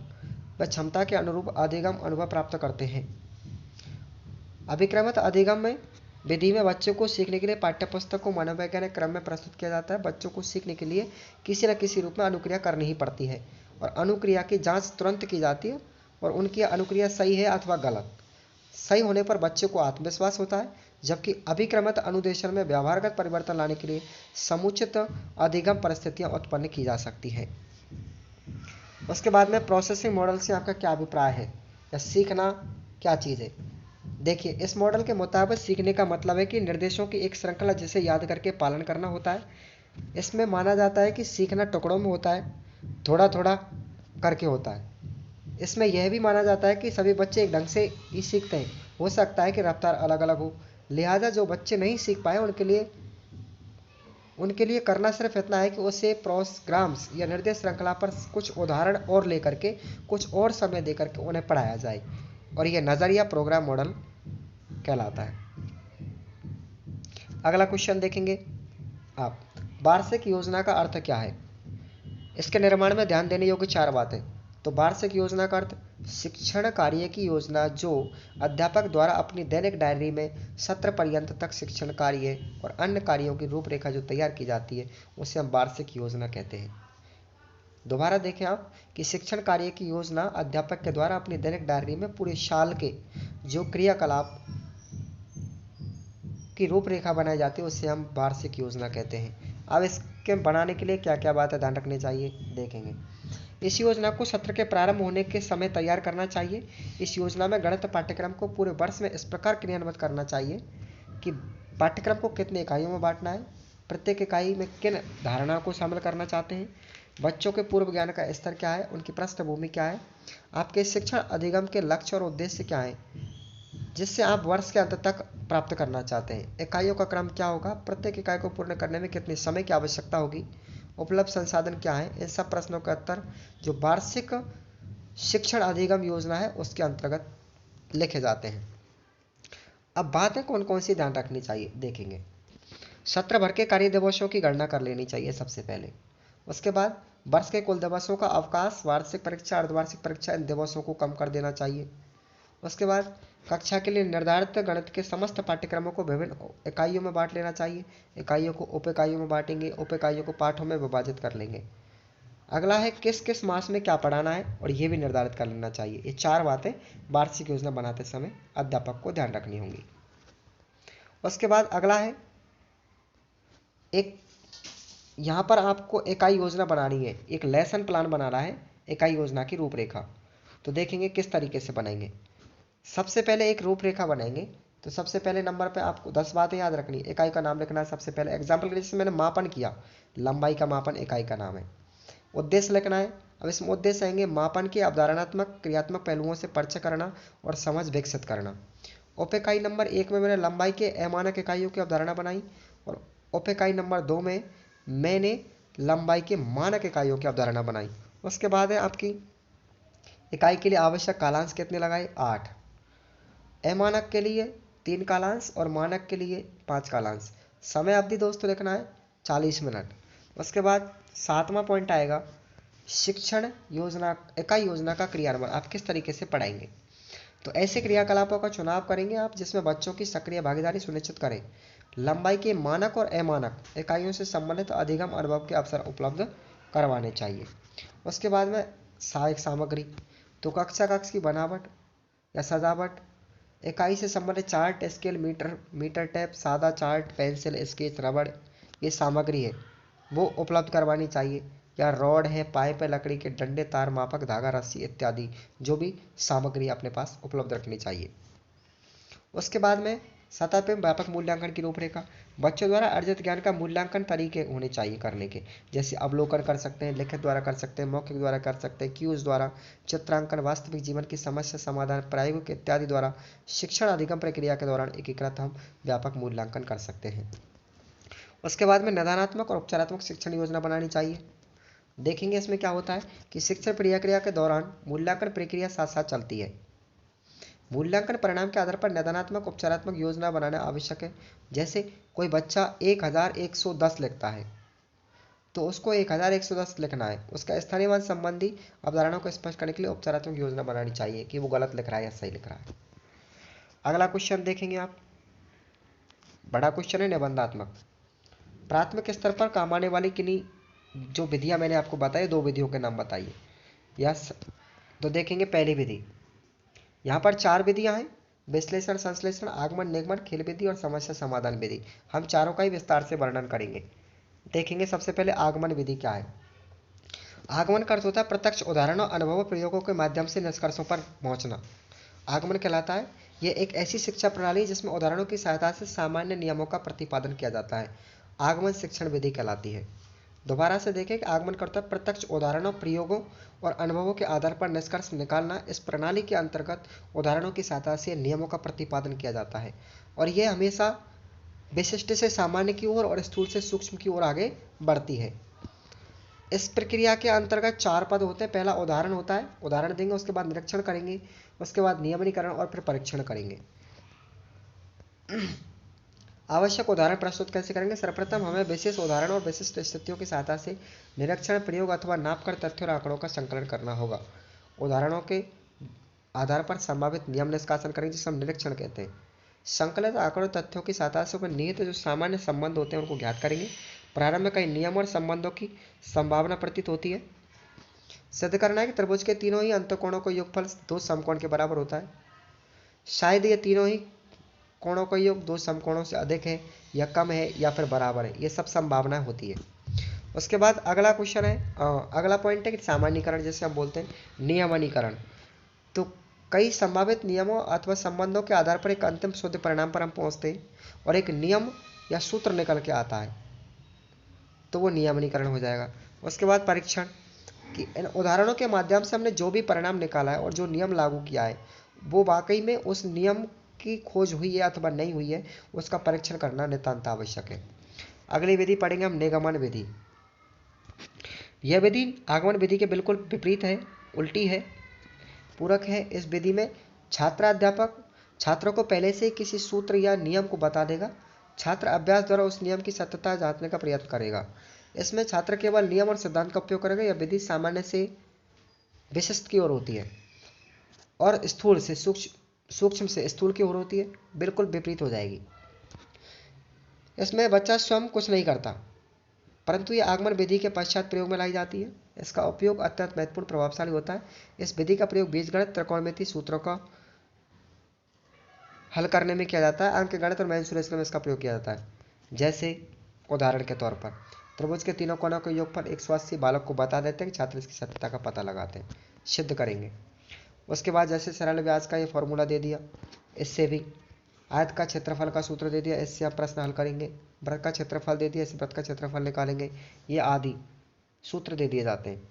व क्षमता के अनुरूप अधिगम अनुभव प्राप्त करते हैं। अभिक्रमित अधिगम में विधि में बच्चों को सीखने के लिए पाठ्यपुस्तक को मनोवैज्ञानिक क्रम में प्रस्तुत किया जाता है। बच्चों को सीखने के लिए किसी न किसी रूप में अनुक्रिया करनी ही पड़ती है और अनुक्रिया की जांच तुरंत की जाती है और उनकी अनुक्रिया सही है अथवा गलत। सही होने पर बच्चे को आत्मविश्वास होता है, जबकि अभिक्रमित अनुदेशन में व्यवहारगत परिवर्तन लाने के लिए समुचित अधिगम परिस्थितियां उत्पन्न की जा सकती हैं। उसके बाद में प्रोसेसिंग मॉडल से आपका क्या अभिप्राय है या सीखना क्या चीज़ है। देखिए, इस मॉडल के मुताबिक सीखने का मतलब है कि निर्देशों की एक श्रृंखला जिसे याद करके पालन करना होता है। इसमें माना जाता है कि सीखना टुकड़ों में होता है, थोड़ा थोड़ा करके होता है। इसमें यह भी माना जाता है कि सभी बच्चे एक ढंग से ही सीखते हैं, हो सकता है कि रफ्तार अलग अलग हो। लिहाजा जो बच्चे नहीं सीख पाए उनके लिए करना सिर्फ इतना है कि उसे प्रोग्राम्स या निर्देश श्रृंखला पर कुछ उदाहरण और लेकर के कुछ और समय देकर के उन्हें पढ़ाया जाए, और यह नज़रिया प्रोग्राम मॉडल कहलाता है। अगला क्वेश्चन देखेंगे आप, वार्षिक योजना का अर्थ क्या है। इसके निर्माण में ध्यान देने योग्य 4 बातें। तो वार्षिक योजना का अर्थ शिक्षण कार्य की योजना जो अध्यापक द्वारा अपनी दैनिक डायरी में सत्र पर्यंत तक शिक्षण कार्य और अन्य कार्यों की रूपरेखा जो तैयार की जाती है उसे हम वार्षिक योजना कहते हैं। दोबारा देखें आप कि शिक्षण कार्य की योजना अध्यापक के द्वारा अपनी दैनिक डायरी में पूरे साल के जो क्रियाकलाप की रूपरेखा बनाई जाती है उसे हम वार्षिक योजना कहते हैं। अब इसके बनाने के लिए क्या क्या बातें ध्यान रखनी चाहिए देखेंगे। इस योजना को सत्र के प्रारंभ होने के समय तैयार करना चाहिए। इस योजना में गणित पाठ्यक्रम को पूरे वर्ष में इस प्रकार क्रियान्वित करना चाहिए कि पाठ्यक्रम को कितने इकाइयों में बांटना है, प्रत्येक इकाई में किन धारणाओं को शामिल करना चाहते हैं, बच्चों के पूर्व ज्ञान का स्तर क्या है, उनकी पृष्ठभूमि क्या है, आपके शिक्षण अधिगम के लक्ष्य और उद्देश्य क्या है जिससे आप वर्ष के अंत तक प्राप्त करना चाहते हैं, इकाइयों का क्रम क्या होगा, प्रत्येक इकाई को पूर्ण करने में कितने समय की आवश्यकता होगी, उपलब्ध संसाधन क्या है। इन सब प्रश्नों का उत्तर जो वार्षिक शिक्षण अधिगम योजना है उसके अंतर्गत लिखे जाते हैं। अब बात है कौन कौन सी ध्यान रखनी चाहिए, देखेंगे। सत्र भर के कार्य दिवसों की गणना कर लेनी चाहिए सबसे पहले। उसके बाद वर्ष के कुल दिवसों का अवकाश, वार्षिक परीक्षा, अर्धवार्षिक परीक्षा, इन दिवसों को कम कर देना चाहिए। उसके बाद कक्षा के लिए निर्धारित गणित के समस्त पाठ्यक्रमों को विभिन्न इकाइयों में बांट लेना चाहिए। इकाइयों को उप इकाइयों में बांटेंगे, उप इकाइयों को पाठों में विभाजित कर लेंगे। अगला है किस किस मास में क्या पढ़ाना है और ये भी निर्धारित कर लेना चाहिए। ये 4 बातें वार्षिक योजना बनाते समय अध्यापक को ध्यान रखनी होंगी। उसके बाद अगला है एक, यहाँ पर आपको इकाई योजना बनानी है, एक लेसन प्लान बनाना है, इकाई योजना की रूपरेखा। तो देखेंगे किस तरीके से बनाएंगे। सबसे पहले एक रूपरेखा बनाएंगे। तो सबसे पहले नंबर पे आपको 10 बातें याद रखनी है। इकाई का नाम लिखना है सबसे पहले। एग्जाम्पल के जैसे मैंने मापन किया, लंबाई का मापन इकाई का नाम है। उद्देश्य लिखना है। अब इसमें उद्देश्य आएंगे मापन के अवधारणात्मक क्रियात्मक पहलुओं से परिचय करना और समझ विकसित करना। उप इकाई नंबर 1 में मैंने लंबाई के अमानक इकाइयों की अवधारणा बनाई और उप इकाई नंबर 2 में मैंने लंबाई के मानक इकाइयों की अवधारणा बनाई। उसके बाद है आपकी इकाई के लिए आवश्यक कालांश कितने लगाए, 8। अमानक के लिए 3 कालांश और मानक के लिए 5 कालांश। समय अवधि दोस्तों लिखना है 40 मिनट। उसके बाद 7वां पॉइंट आएगा शिक्षण योजना, इकाई योजना का क्रियान्वयन आप किस तरीके से पढ़ाएंगे। तो ऐसे क्रियाकलापों का चुनाव करेंगे आप जिसमें बच्चों की सक्रिय भागीदारी सुनिश्चित करें। लंबाई के मानक और अमानक इकाइयों से संबंधित अधिगम अनुभव के अवसर उपलब्ध करवाने चाहिए। उसके बाद में सहायक सामग्री, तो कक्ष की बनावट या सजावट, इकाई से संबंधित चार्ट, स्केल, मीटर टेप, सादा चार्ट, पेंसिल, स्केच, रबड़, ये सामग्री है वो उपलब्ध करवानी चाहिए। या रॉड है, पाइप है, लकड़ी के डंडे, तार, मापक, धागा, रस्सी इत्यादि जो भी सामग्री अपने पास उपलब्ध रखनी चाहिए। उसके बाद में सतह पे व्यापक मूल्यांकन की रूपरेखा, बच्चों द्वारा अर्जित ज्ञान का मूल्यांकन तरीके होने चाहिए करने के, जैसे अवलोकन कर सकते हैं, लिखित द्वारा कर सकते हैं, मौखिक द्वारा कर सकते हैं, क्यूज द्वारा, चित्रांकन, वास्तविक जीवन की समस्या समाधान, प्रायोगिक इत्यादि द्वारा शिक्षण अधिगम प्रक्रिया के दौरान एकीकृत हम व्यापक मूल्यांकन कर सकते हैं। उसके बाद में निदानात्मक और उपचारात्मक शिक्षण योजना बनानी चाहिए। देखेंगे इसमें क्या होता है कि शिक्षण प्रक्रिया के दौरान मूल्यांकन प्रक्रिया साथ साथ चलती है। मूल्यांकन परिणाम के आधार पर निदानात्मक उपचारात्मक योजना बनाना आवश्यक है। जैसे कोई बच्चा 1110 लिखता है तो उसको 1110 लिखना है, उसका स्थानीय मान संबंधी अवधारणाओं को स्पष्ट करने के लिए उपचारात्मक योजना बनानी चाहिए कि वो गलत लिख रहा है या सही लिख रहा है। अगला क्वेश्चन देखेंगे आप, बड़ा क्वेश्चन है निबंधात्मक। प्राथमिक स्तर पर काम आने वाली किन्हीं जो विधियां मैंने आपको बताई, 2 विधियों के नाम बताइए। यस, तो देखेंगे पहली विधि, यहाँ पर 4 विधियां हैं, विश्लेषण, संश्लेषण, आगमन, निगमन, खेल विधि और समस्या समाधान विधि। हम चारों का ही विस्तार से वर्णन करेंगे। देखेंगे सबसे पहले आगमन विधि क्या है। आगमन का अर्थ होता है प्रत्यक्ष उदाहरणों, अनुभवों, प्रयोगों के माध्यम से निष्कर्षों पर पहुंचना, आगमन कहलाता है। यह एक ऐसी शिक्षा प्रणाली जिसमें उदाहरणों की सहायता से सामान्य नियमों का प्रतिपादन किया जाता है, आगमन शिक्षण विधि कहलाती है। दोबारा से देखें कि आगमन करता है प्रत्यक्ष उदाहरणों, प्रयोगों और अनुभवों के आधार पर निष्कर्ष निकालना। इस प्रणाली के अंतर्गत उदाहरणों की सहायता से नियमों का प्रतिपादन किया जाता है और यह हमेशा विशिष्ट से सामान्य की ओर और स्थूल से सूक्ष्म की ओर आगे बढ़ती है। इस प्रक्रिया के अंतर्गत 4 पद होते हैं। पहला उदाहरण होता है, उदाहरण देंगे, उसके बाद निरीक्षण करेंगे, उसके बाद नियमनीकरण और फिर परीक्षण करेंगे। आवश्यक उदाहरण प्रस्तुत कैसे करेंगे। सर्वप्रथम हमें विशेष उदाहरण और विशिष्ट स्थितियों की सहायता से निरीक्षण, प्रयोग अथवा नाप कर तथ्यों और आंकड़ों का संकलन करना होगा। उदाहरणों के आधार पर संभावित नियम निष्कासन करेंगे जिसे हम निरीक्षण कहते हैं। संकलित आंकड़ों तथ्यों की सहायता से निहित जो सामान्य संबंध होते हैं उनको ज्ञात करेंगे। प्रारंभ में कई नियम और संबंधों की संभावना प्रतीत होती है। सिद्ध करना है कि त्रिभुज के तीनों ही अंतःकोणों का योगफल 2 समकोण के बराबर होता है। शायद ये तीनों ही कोणों का योग 2 समकोणों से अधिक है या कम है या फिर बराबर है, ये सब संभावना होती है। उसके बाद अगला क्वेश्चन है, अगला पॉइंट है कि सामान्यीकरण, जैसे हम बोलते हैं नियमनीकरण। तो कई संभावित नियमों अथवा संबंधों के आधार पर एक अंतिम शुद्ध परिणाम पर हम पहुंचते हैं और एक नियम या सूत्र निकल के आता है, तो वो नियमनीकरण हो जाएगा। उसके बाद परीक्षण, कि इन उदाहरणों के माध्यम से हमने जो भी परिणाम निकाला है और जो नियम लागू किया है वो वाकई में उस नियम की खोज हुई है अथवा नहीं हुई है, उसका परीक्षण करना नितांत आवश्यक है। अगली विधि पढ़ेंगे हम निगमन विधि। यह विधि आगमन विधि के बिल्कुल विपरीत है, उल्टी है, पूरक है। इस विधि में अध्यापक छात्रों को पहले से किसी सूत्र या नियम को बता देगा, छात्र अभ्यास द्वारा उस नियम की सत्यता जांचने का प्रयत्न करेगा। इसमें छात्र केवल नियम और सिद्धांत का उपयोग करेगा। यह विधि सामान्य से विशिष्ट की ओर होती है और स्थूल से सूक्ष्म से स्थूल की ओर होती है, बिल्कुल विपरीत हो जाएगी। इसमें बच्चा स्वयं कुछ नहीं करता, परंतु यह आगमन विधि के पश्चात प्रयोग में लाई जाती है। इसका उपयोग अत्यंत महत्वपूर्ण प्रभावशाली होता है। इस विधि का प्रयोग बीजगणित, त्रिकोणमिति सूत्रों का हल करने में किया जाता है। अंक गणित और मेंसुरेशन में इसका प्रयोग किया जाता है। जैसे उदाहरण के तौर पर त्रिभुज के तीनों कोनों के योगफल 180 बालक को बता देते हैं कि छात्र इसकी सत्यता का पता लगाते हैं, सिद्ध करेंगे। उसके बाद जैसे सरल व्याज का ये फॉर्मूला दे दिया, इससे भी आयत का क्षेत्रफल का सूत्र दे दिया, इससे आप प्रश्न हल करेंगे। वृत्त का क्षेत्रफल दे दिया, इससे वृत्त का क्षेत्रफल निकालेंगे। ये आदि सूत्र दे दिए जाते हैं।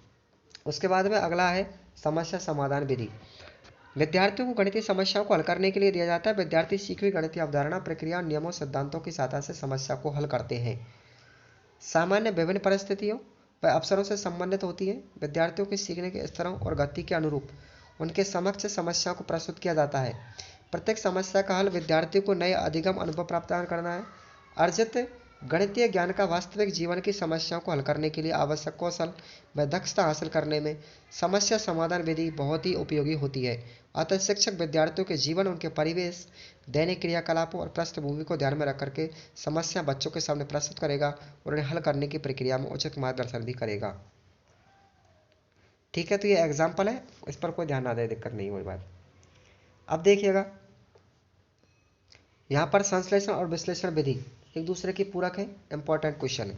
उसके बाद में अगला है समस्या समाधान विधि। विद्यार्थियों को गणितीय समस्याओं को हल करने के लिए दिया जाता है। विद्यार्थी सीखी हुई गणितीय अवधारणा, प्रक्रिया, नियमों, सिद्धांतों की सहायता से समस्या को हल करते हैं। सामान्य विभिन्न परिस्थितियों व अवसरों से संबंधित होती है। विद्यार्थियों के सीखने के स्तरों और गति के अनुरूप उनके समक्ष समस्या को प्रस्तुत किया जाता है। प्रत्येक समस्या का हल विद्यार्थियों को नए अधिगम अनुभव प्राप्त करना है। अर्जित गणितीय ज्ञान का वास्तविक जीवन की समस्याओं को हल करने के लिए आवश्यक कौशल व दक्षता हासिल करने में समस्या समाधान विधि बहुत ही उपयोगी होती है। अतः शिक्षक विद्यार्थियों के जीवन, उनके परिवेश, दैनिक क्रियाकलापों और पृष्ठभूमि को ध्यान में रख करके समस्या बच्चों के सामने प्रस्तुत करेगा और उन्हें हल करने की प्रक्रिया में उचित मार्गदर्शन भी करेगा। ठीक है, तो ये एग्जाम्पल है, इस पर कोई ध्यान ना दे, दिक्कत नहीं हुई बात। अब देखिएगा, यहाँ पर संश्लेषण और विश्लेषण विधि एक दूसरे की पूरक है, इंपॉर्टेंट क्वेश्चन है।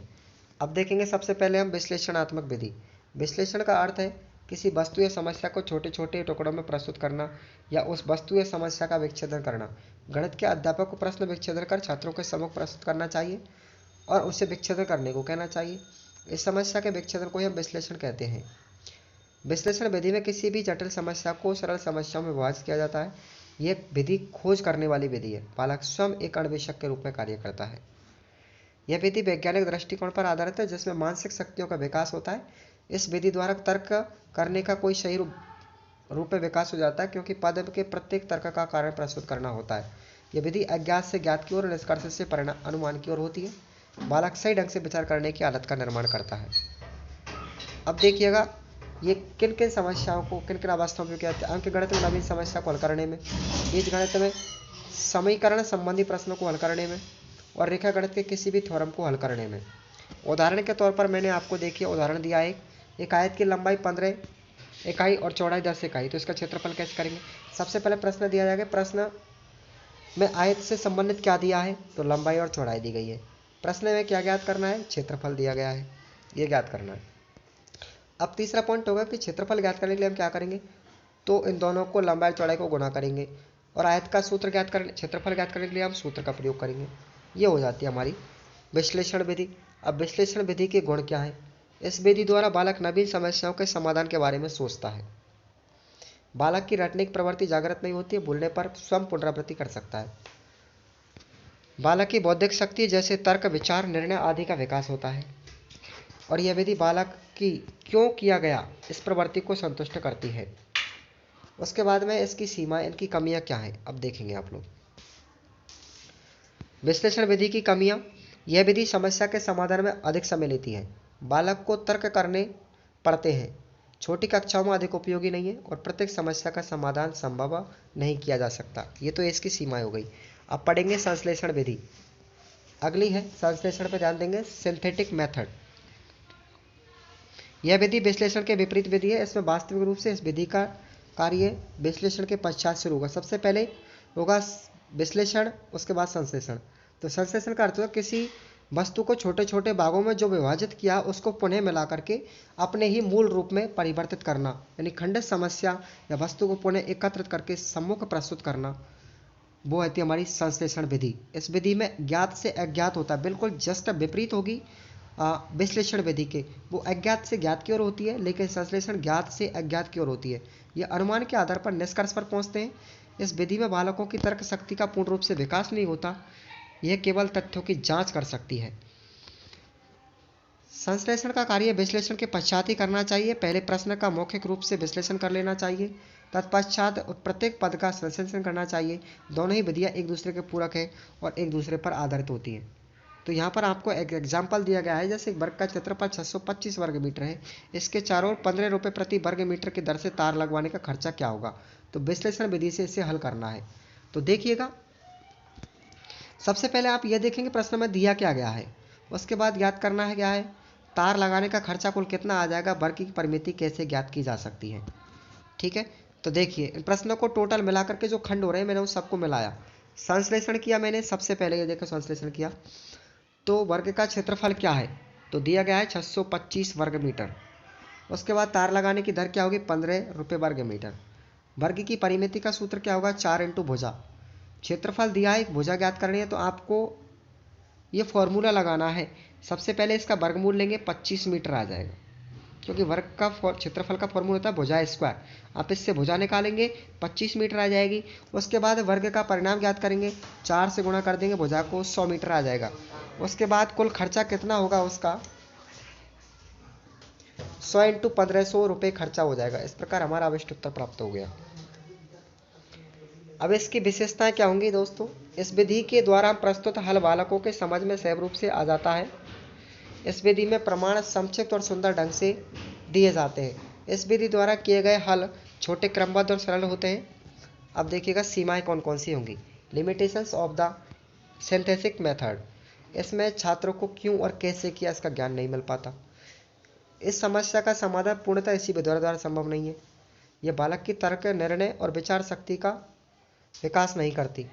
अब देखेंगे सबसे पहले हम विश्लेषणात्मक विधि। विश्लेषण का अर्थ है किसी वस्तु या समस्या को छोटे छोटे टुकड़ों में प्रस्तुत करना या उस वस्तु या समस्या का विच्छेदन करना। गणित के अध्यापक को प्रश्न विच्छेदन कर छात्रों के सम्मुख प्रस्तुत करना चाहिए और उसे विच्छेदन करने को कहना चाहिए। इस समस्या के विच्छेदन को हम विश्लेषण कहते हैं। विश्लेषण विधि में किसी भी जटिल समस्या को सरल समस्याओं में विभाजित किया जाता है। यह विधि खोज करने वाली विधि है। बालक स्वयं एक अन्वेषक के रूप में कार्य करता है। यह विधि वैज्ञानिक दृष्टिकोण पर आधारित है, जिसमें मानसिक शक्तियों का विकास होता है। इस विधि द्वारा तर्क करने का कोई सही रूप में विकास हो जाता है, क्योंकि पद के प्रत्येक तर्क का कारण प्रस्तुत करना होता है। यह विधि अज्ञात से ज्ञात की ओर, निष्कर्ष से अनुमान की ओर होती है। बालक सही ढंग से विचार करने की आदत का निर्माण करता है। अब देखिएगा, ये किन किन समस्याओं को किन किन अवस्थाओं में किया जाता है। अंक गणित में नवीन समस्या को हल करने में, बीज गणित में समीकरण संबंधी प्रश्नों को हल करने में और रेखा गणित के किसी भी थ्योरम को हल करने में। उदाहरण के तौर पर मैंने आपको देखिए उदाहरण दिया है, एक आयत की लंबाई 15 इकाई और चौड़ाई 10 इकाई, तो इसका क्षेत्रफल कैसे करेंगे। सबसे पहले प्रश्न दिया जाएगा, प्रश्न में आयत से संबंधित क्या दिया है, तो लंबाई और चौड़ाई दी गई है। प्रश्न में क्या ज्ञात करना है, क्षेत्रफल दिया गया है, ये ज्ञात करना है। अब तीसरा पॉइंट होगा कि क्षेत्रफल ज्ञात करने के लिए हम क्या करेंगे, तो इन दोनों को लंबाई चौड़ाई को गुणा करेंगे और आयत का सूत्र ज्ञात करने, क्षेत्रफल ज्ञात करने के लिए हम सूत्र का प्रयोग करेंगे। ये हो जाती है हमारी विश्लेषण विधि। अब विश्लेषण विधि के गुण क्या है। इस विधि द्वारा बालक नवीन समस्याओं के समाधान के बारे में सोचता है। बालक की रटने की प्रवृत्ति जागृत नहीं होती है, भूलने पर स्वयं पुनरावृत्ति कर सकता है। बालक की बौद्धिक शक्ति जैसे तर्क, विचार, निर्णय आदि का विकास होता है और यह विधि बालक की क्यों किया गया इस प्रवृत्ति को संतुष्ट करती है। उसके बाद में इसकी सीमाएं, इनकी कमियां क्या हैं, अब देखेंगे आप लोग। विश्लेषण विधि की कमियां, यह विधि समस्या के समाधान में अधिक समय लेती है। बालक को तर्क करने पड़ते हैं, छोटी कक्षाओं में अधिक उपयोगी नहीं है और प्रत्येक समस्या का समाधान संभव नहीं किया जा सकता। ये तो इसकी सीमाएं हो गई। अब पढ़ेंगे संश्लेषण विधि। अगली है संश्लेषण पर ध्यान देंगे, सिंथेटिक मेथड। यह विधि विश्लेषण के विपरीत विधि है। इसमें वास्तविक रूप से इस विधि का कार्य विश्लेषण के पश्चात शुरू होगा। सबसे पहले होगा विश्लेषण, उसके बाद संश्लेषण। तो संश्लेषण का अर्थ होगा किसी वस्तु को छोटे छोटे भागों में जो विभाजित किया उसको पुनः मिला करके अपने ही मूल रूप में परिवर्तित करना, यानी खंडित समस्या या वस्तु को पुनः एकत्रित करके सम्मुख प्रस्तुत करना, वो होती है हमारी संश्लेषण विधि। इस विधि में ज्ञात से अज्ञात होता है, बिल्कुल जस्ट विपरीत होगी विश्लेषण विधि के। वो अज्ञात से ज्ञात की ओर होती है, लेकिन संश्लेषण ज्ञात से अज्ञात की ओर होती है। ये अनुमान के आधार पर निष्कर्ष पर पहुंचते हैं। इस विधि में बालकों की तर्क शक्ति का पूर्ण रूप से विकास नहीं होता, यह केवल तथ्यों की जांच कर सकती है। संश्लेषण का कार्य विश्लेषण के पश्चात ही करना चाहिए। पहले प्रश्न का मौखिक रूप से विश्लेषण कर लेना चाहिए, तत्पश्चात प्रत्येक पद का संश्लेषण करना चाहिए। दोनों ही विधियां एक दूसरे के पूरक है और एक दूसरे पर आधारित होती हैं। तो यहाँ पर आपको एक एग्जाम्पल दिया गया है, जैसे एक वर्ग का क्षेत्रफल 625 वर्ग मीटर है, इसके चारों ओर 15 रुपये प्रति वर्ग मीटर की दर से तार लगवाने का खर्चा क्या होगा। तो विश्लेषण विधि से इसे हल करना है। तो देखिएगा, सबसे पहले आप यह देखेंगे प्रश्न में दिया क्या गया है, उसके बाद ज्ञात करना है क्या है, तार लगाने का खर्चा कुल कितना आ जाएगा, वर्ग की परिमिति कैसे ज्ञात की जा सकती है। ठीक है, तो देखिए इन प्रश्नों को टोटल मिलाकर के जो खंड हो रहे हैं मैंने उन सबको मिलाया, संश्लेषण किया मैंने। सबसे पहले ये देखो संश्लेषण किया, तो वर्ग का क्षेत्रफल क्या है, तो दिया गया है 625 वर्ग मीटर। उसके बाद तार लगाने की दर क्या होगी, 15 रुपये वर्ग मीटर। वर्ग की परिमिति का सूत्र क्या होगा, 4 इंटू भुजा। क्षेत्रफल दिया है, एक भुजा ज्ञात करनी है, तो आपको ये फॉर्मूला लगाना है। सबसे पहले इसका वर्गमूल लेंगे, 25 मीटर आ जाएगा, क्योंकि वर्ग का क्षेत्रफल का फॉर्मूला होता है भुजा स्क्वायर। आप इससे भुजा निकालेंगे, 25 मीटर आ जाएगी। उसके बाद वर्ग का परिणाम ज्ञात करेंगे, 4 से गुणा कर देंगे भुजा को, 100 मीटर आ जाएगा। उसके बाद कुल खर्चा कितना होगा उसका, 100 इंटू 1500 रुपये खर्चा हो जाएगा। इस प्रकार हमारा अवशिष्ट उत्तर प्राप्त हो गया। अब इसकी विशेषताएं क्या होंगी दोस्तों, इस विधि के द्वारा प्रस्तुत हल बालकों के समझ में सहज रूप से आ जाता है। इस विधि में प्रमाण संक्षिप्त और सुंदर ढंग से दिए जाते हैं। इस विधि द्वारा किए गए हल छोटे, क्रमबद्ध और सरल होते हैं। अब देखिएगा सीमाएं कौन कौन सी होंगी। Limitations of the synthetic method, इसमें छात्रों को क्यों और कैसे किया इसका ज्ञान नहीं मिल पाता। इस समस्या का समाधान पूर्णतः इसी विधि द्वारा संभव नहीं है। यह बालक की तर्क, निर्णय और विचार शक्ति का विकास नहीं करती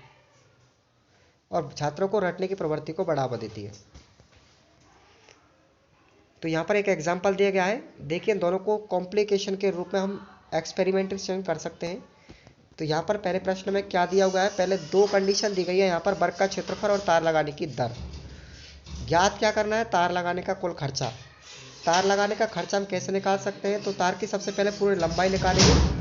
और छात्रों को रटने की प्रवृत्ति को बढ़ावा देती है। तो यहाँ पर एक एग्जाम्पल दिया गया है, देखिए दोनों को कॉम्प्लिकेशन के रूप में हम एक्सपेरिमेंटेशन कर सकते हैं। तो यहाँ पर पहले प्रश्न में क्या दिया हुआ है, पहले दो कंडीशन दी गई है। यहाँ पर वर्ग का क्षेत्रफल और तार लगाने की दर ज्ञात क्या करना है, तार लगाने का कुल खर्चा। तार लगाने का खर्चा हम कैसे निकाल सकते हैं, तो तार की सबसे पहले पूरी लंबाई निकालेंगे,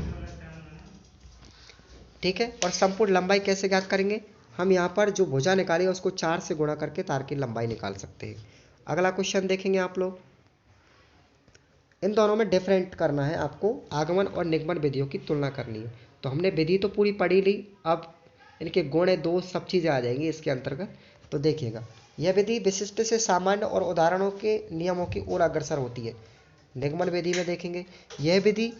ठीक है, और संपूर्ण लंबाई कैसे ज्ञात करेंगे, हम यहाँ पर जो भुजा निकाली उसको 4 से गुणा करके तार की लंबाई निकाल सकते हैं। अगला क्वेश्चन देखेंगे आप लोग, इन दोनों में डिफरेंट करना है आपको, आगमन और निगमन विधियों की तुलना करनी है। तो हमने विधि तो पूरी पढ़ी ली, अब इनके गुण, दोष सब चीज़ें आ जाएंगी इसके अंतर्गत। तो देखिएगा, यह विधि विशिष्ट से सामान्य और उदाहरणों के नियमों की ओर अग्रसर होती है। निगमन विधि में देखेंगे, यह विधि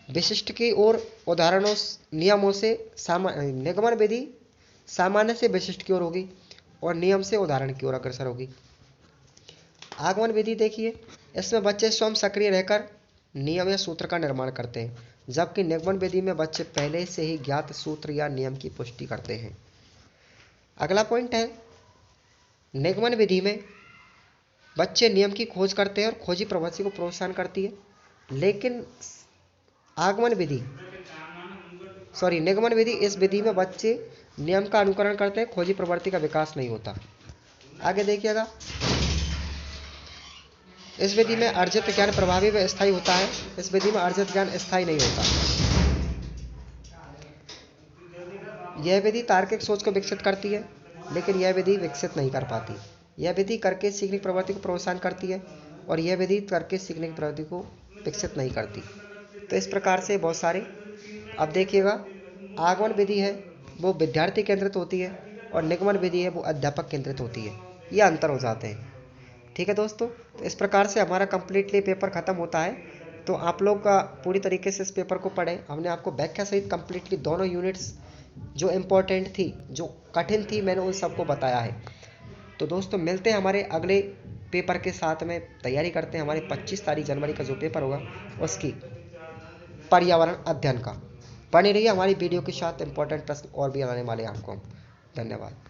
विशिष्ट की ओर, उदाहरणों नियमों से निगमन विधि सामान्य से विशिष्ट की ओर होगी और नियम से उदाहरण की ओर अग्रसर होगी। आगमन विधि देखिए, इसमें बच्चे स्वयं सक्रिय रहकर नियम या सूत्र का निर्माण करते हैं, जबकि निगमन विधि में बच्चे पहले से ही ज्ञात सूत्र या नियम की पुष्टि करते हैं। अगला पॉइंट है, निगमन विधि में बच्चे नियम की खोज करते हैं और खोजी प्रवृत्ति को प्रोत्साहन करती है, लेकिन निगमन विधि, इस विधि में बच्चे नियम का अनुकरण करते हैं, खोजी प्रवृत्ति का विकास नहीं होता। आगे देखिएगा, इस विधि में अर्जित ज्ञान प्रभावी व स्थायी होता है, इस विधि में अर्जित ज्ञान स्थायी नहीं होता। यह विधि तार्किक सोच को विकसित करती है, लेकिन यह विधि विकसित नहीं कर पाती। यह विधि करके सीखने की प्रवृत्ति को प्रोत्साहन करती है और यह विधि करके सीखने की प्रवृत्ति को विकसित नहीं करती। तो इस प्रकार से बहुत सारे, अब देखिएगा, आगमन विधि है वो विद्यार्थी केंद्रित होती है और निगमन विधि है वो अध्यापक केंद्रित होती है, ये अंतर हो जाते हैं। ठीक है दोस्तों, तो इस प्रकार से हमारा कंप्लीटली पेपर ख़त्म होता है। तो आप लोग का पूरी तरीके से इस पेपर को पढ़ें। हमने आपको व्याख्या सहित कंप्लीटली दोनों यूनिट्स जो इम्पोर्टेंट थी, जो कठिन थी, मैंने उन सबको बताया है। तो दोस्तों मिलते हैं हमारे अगले पेपर के साथ में, तैयारी करते हैं हमारे 25 तारीख जनवरी का जो पेपर होगा उसकी पर्यावरण अध्ययन का। बने रहिए हमारी वीडियो के साथ, इंपॉर्टेंट प्रश्न और भी आने वाले हैं आपको। धन्यवाद।